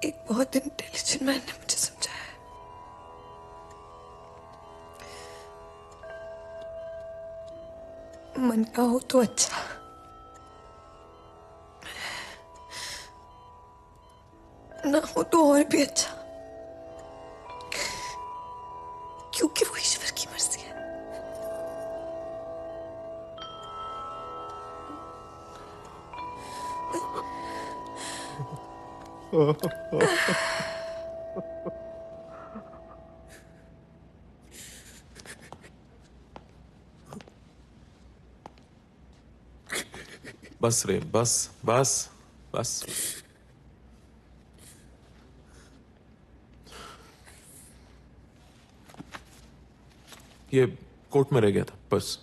S4: एक बहुत इंटेलिजेंट मैन ने मुझे समझाया, मन का हो तो अच्छा, ना हो तो और भी अच्छा, क्योंकि वो ईश्वर की मर्जी है।
S5: बस रे, बस बस बस। ये कोर्ट में रह गया था पर्स,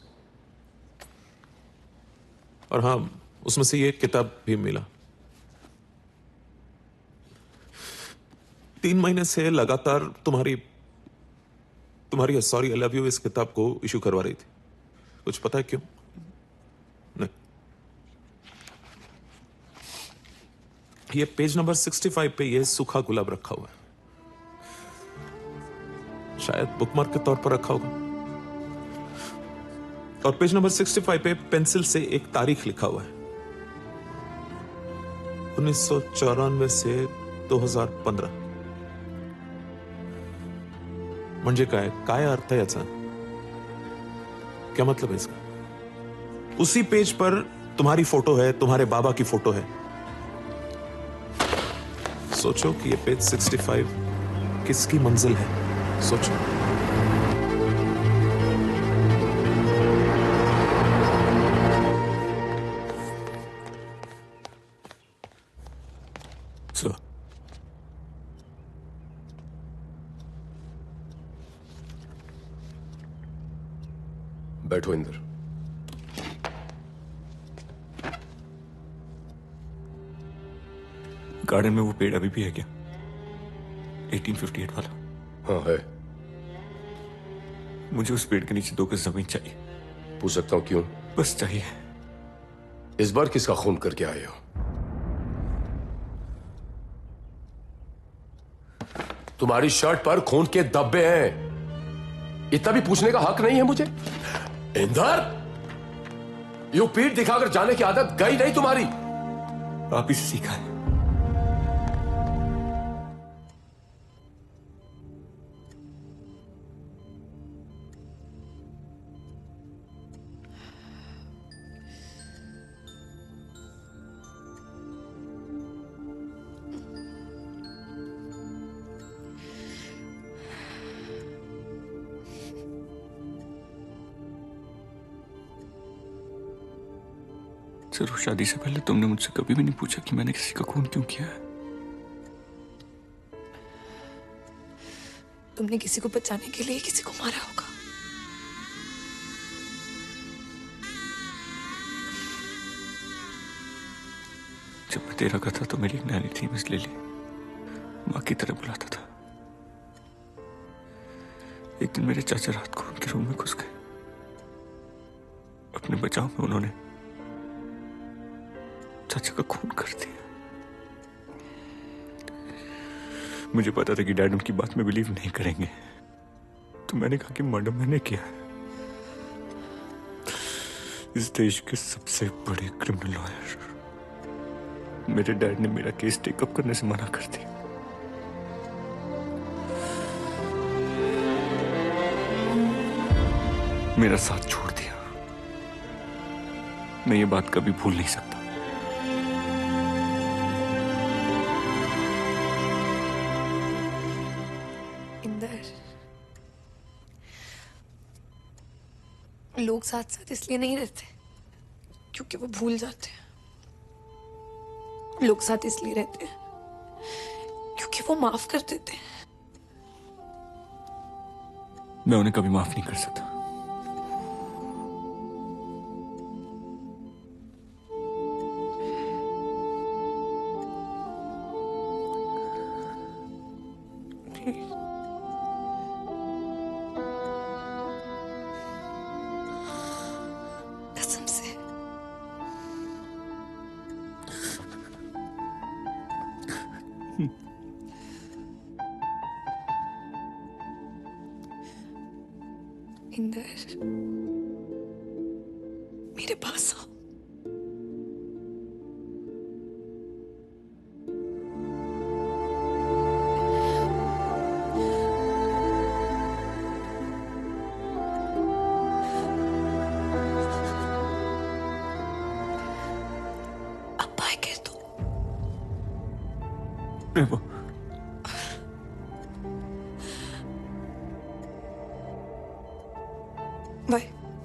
S5: और हाँ, उसमें से ये किताब भी मिला। 3 महीने से लगातार तुम्हारी सॉरी आई लव यू इस किताब को इशू करवा रही थी। कुछ पता है क्यों? नहीं। ये पेज नंबर 65 पे ये सूखा गुलाब रखा हुआ है, शायद बुकमार्क के तौर पर रखा होगा। और पेज नंबर 65 पे पेंसिल से एक तारीख लिखा हुआ है, 1994 से 2015। म्हणजे काय अर्थ है याचा? क्या मतलब है इसका? उसी पेज पर तुम्हारी फोटो है, तुम्हारे बाबा की फोटो है। सोचो कि ये पेज 65 किसकी मंजिल है? सोचो।
S19: बैठो इंदर।
S11: गार्डन में वो पेड़ अभी भी है क्या? 1858 वाला?
S19: हाँ है।
S11: मुझे उस पेड़ के नीचे 2 गज जमीन चाहिए।
S19: पूछ सकता हूँ क्यों?
S11: बस चाहिए।
S19: इस बार किसका खून करके आए हो? तुम्हारी शर्ट पर खून के धब्बे हैं, इतना भी पूछने का हक नहीं है मुझे? इंदर, यूं पीठ दिखाकर जाने की आदत गई नहीं तुम्हारी।
S11: आप ही से सीखा है। जरूर शादी से पहले तुमने मुझसे कभी भी नहीं पूछा कि मैंने किसी का खून क्यों किया है।
S4: तुमने किसी को बचाने के लिए किसी को मारा होगा।
S11: जब मैं तेरा का था तो मेरी एक नानी थी, मिस लिली, माँ की तरह बुलाता था। एक दिन मेरे चाचा रात को उनके रूम में घुस गए। अपने बचाव में उन्होंने चाचा का खून कर दिया। मुझे पता था कि डैड उनकी बात में बिलीव नहीं करेंगे, तो मैंने कहा कि मर्डर मैंने किया है। इस देश के सबसे बड़े क्रिमिनल लॉयर मेरे डैड ने मेरा केस टेकअप करने से मना कर दिया। मेरा साथ छोड़ दिया। मैं ये बात कभी भूल नहीं सकता।
S4: लोग साथ साथ इसलिए नहीं रहते क्योंकि वो भूल जाते हैं। लोग साथ इसलिए रहते हैं क्योंकि वो माफ कर देते हैं।
S11: मैं उन्हें कभी माफ नहीं कर सकता।
S4: कसम से। इंदर, मेरे पास आओ।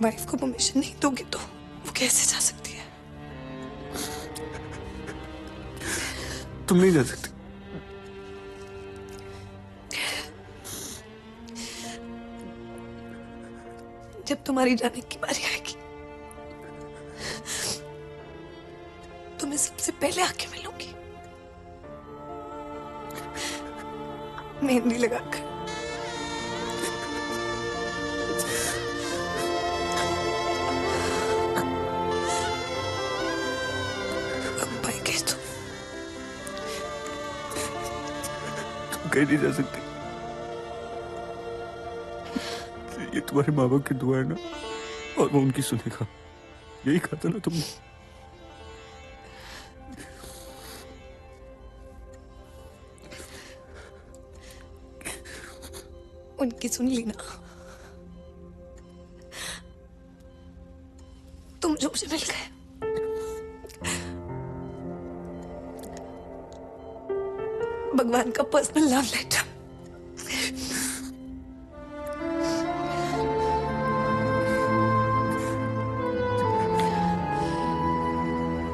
S4: वाइफ को परमिशन नहीं दोगे तो वो कैसे जा सकती है?
S11: तुम नहीं जा सकती।
S4: जब तुम्हारी जाने की बारी आएगी तो मैं सबसे पहले आके मिलूंगी, मेहंदी लगाकर।
S11: कहीं नहीं जा सकती। ये तुम्हारे माँ बाप की दुआ है ना, और वो उनकी सुनेगा। यही कहा था ना तुमने।
S4: उनकी सुन ली ना। तुम जो मुझे मिल गए। भगवान का personal love letter.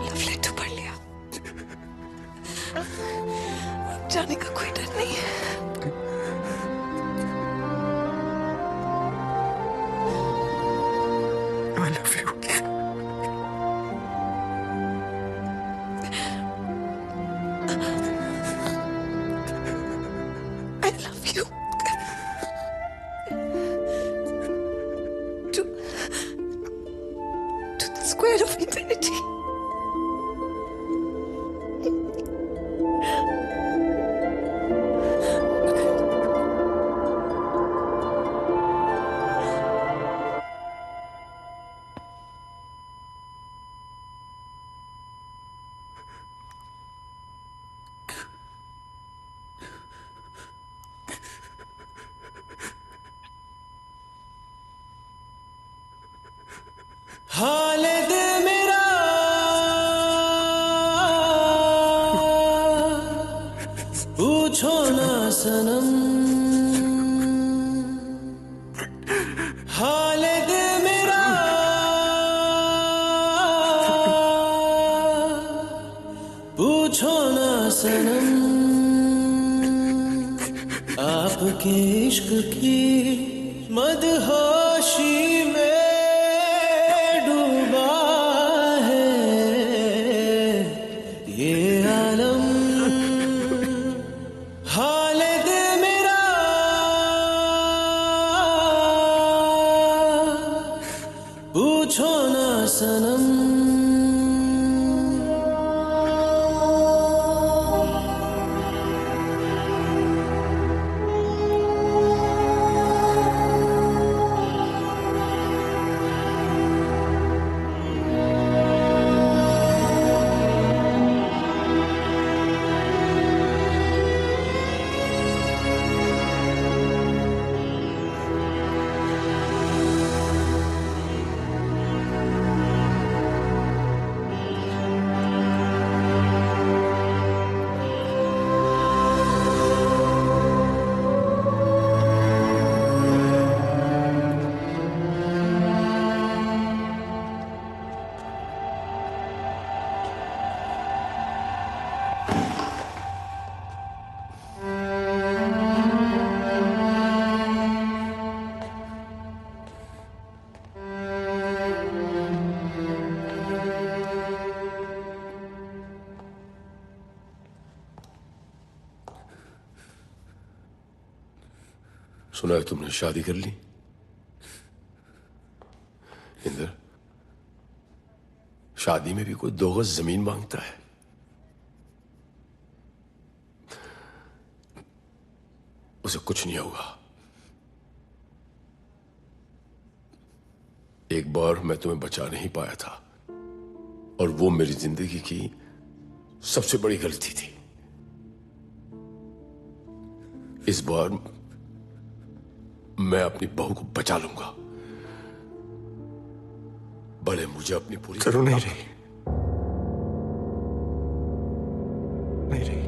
S4: Love letter पढ़ लिया। जाने का कोई डर नहीं है।
S11: I love you.
S4: Square of infinity.
S10: हाल दिल मेरा पूछो ना सनम, हाल दिल मेरा पूछो ना सनम, आपके इश्क की मदहोशी में पूछो ना सनम,
S19: सुना है तुमने शादी कर ली। इंदर, शादी में भी कोई 2 गज जमीन मांगता है। उसे कुछ नहीं होगा। एक बार मैं तुम्हें बचा नहीं पाया था और वो मेरी जिंदगी की सबसे बड़ी गलती थी। इस बार मैं अपनी बहू को बचा लूंगा, भले मुझे अपनी पूरी
S11: जरूर नहीं रही, नहीं रही।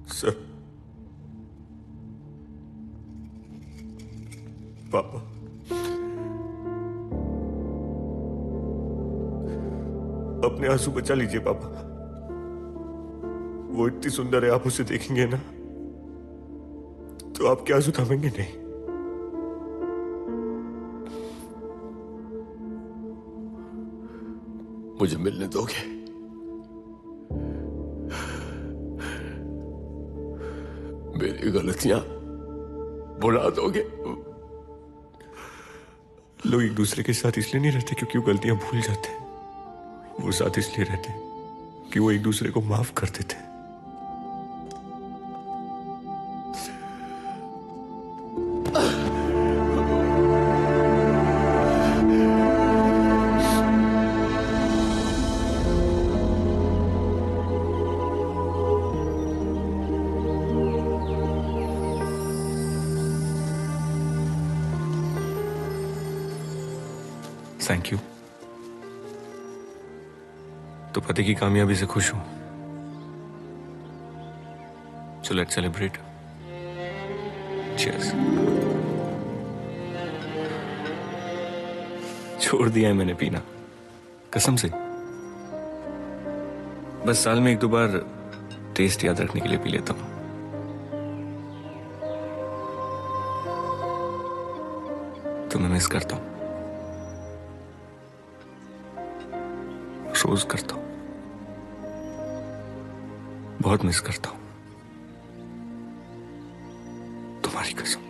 S16: सर, पापा, अपने आंसू बचा लीजिए पापा। वो इतनी सुंदर है, आप उसे देखेंगे ना तो आपके आंसू थमेंगे नहीं।
S19: मुझे मिलने दोगे? मेरी गलतियां भुला दोगे?
S16: लोग एक दूसरे के साथ इसलिए नहीं रहते क्योंकि वो गलतियां भूल जाते हैं। वो साथ इसलिए रहते हैं कि वो एक दूसरे को माफ कर देते हैं। Thank you. तो पति की कामयाबी से खुश हूं। So let's celebrate. चीयर्स। छोड़ दिया है मैंने पीना, कसम से। बस साल में 1-2 बार टेस्ट याद रखने के लिए पी लेता हूं। तुम्हें मिस करता हूं, रोज करता हूं, बहुत मिस करता हूं, तुम्हारी कसम।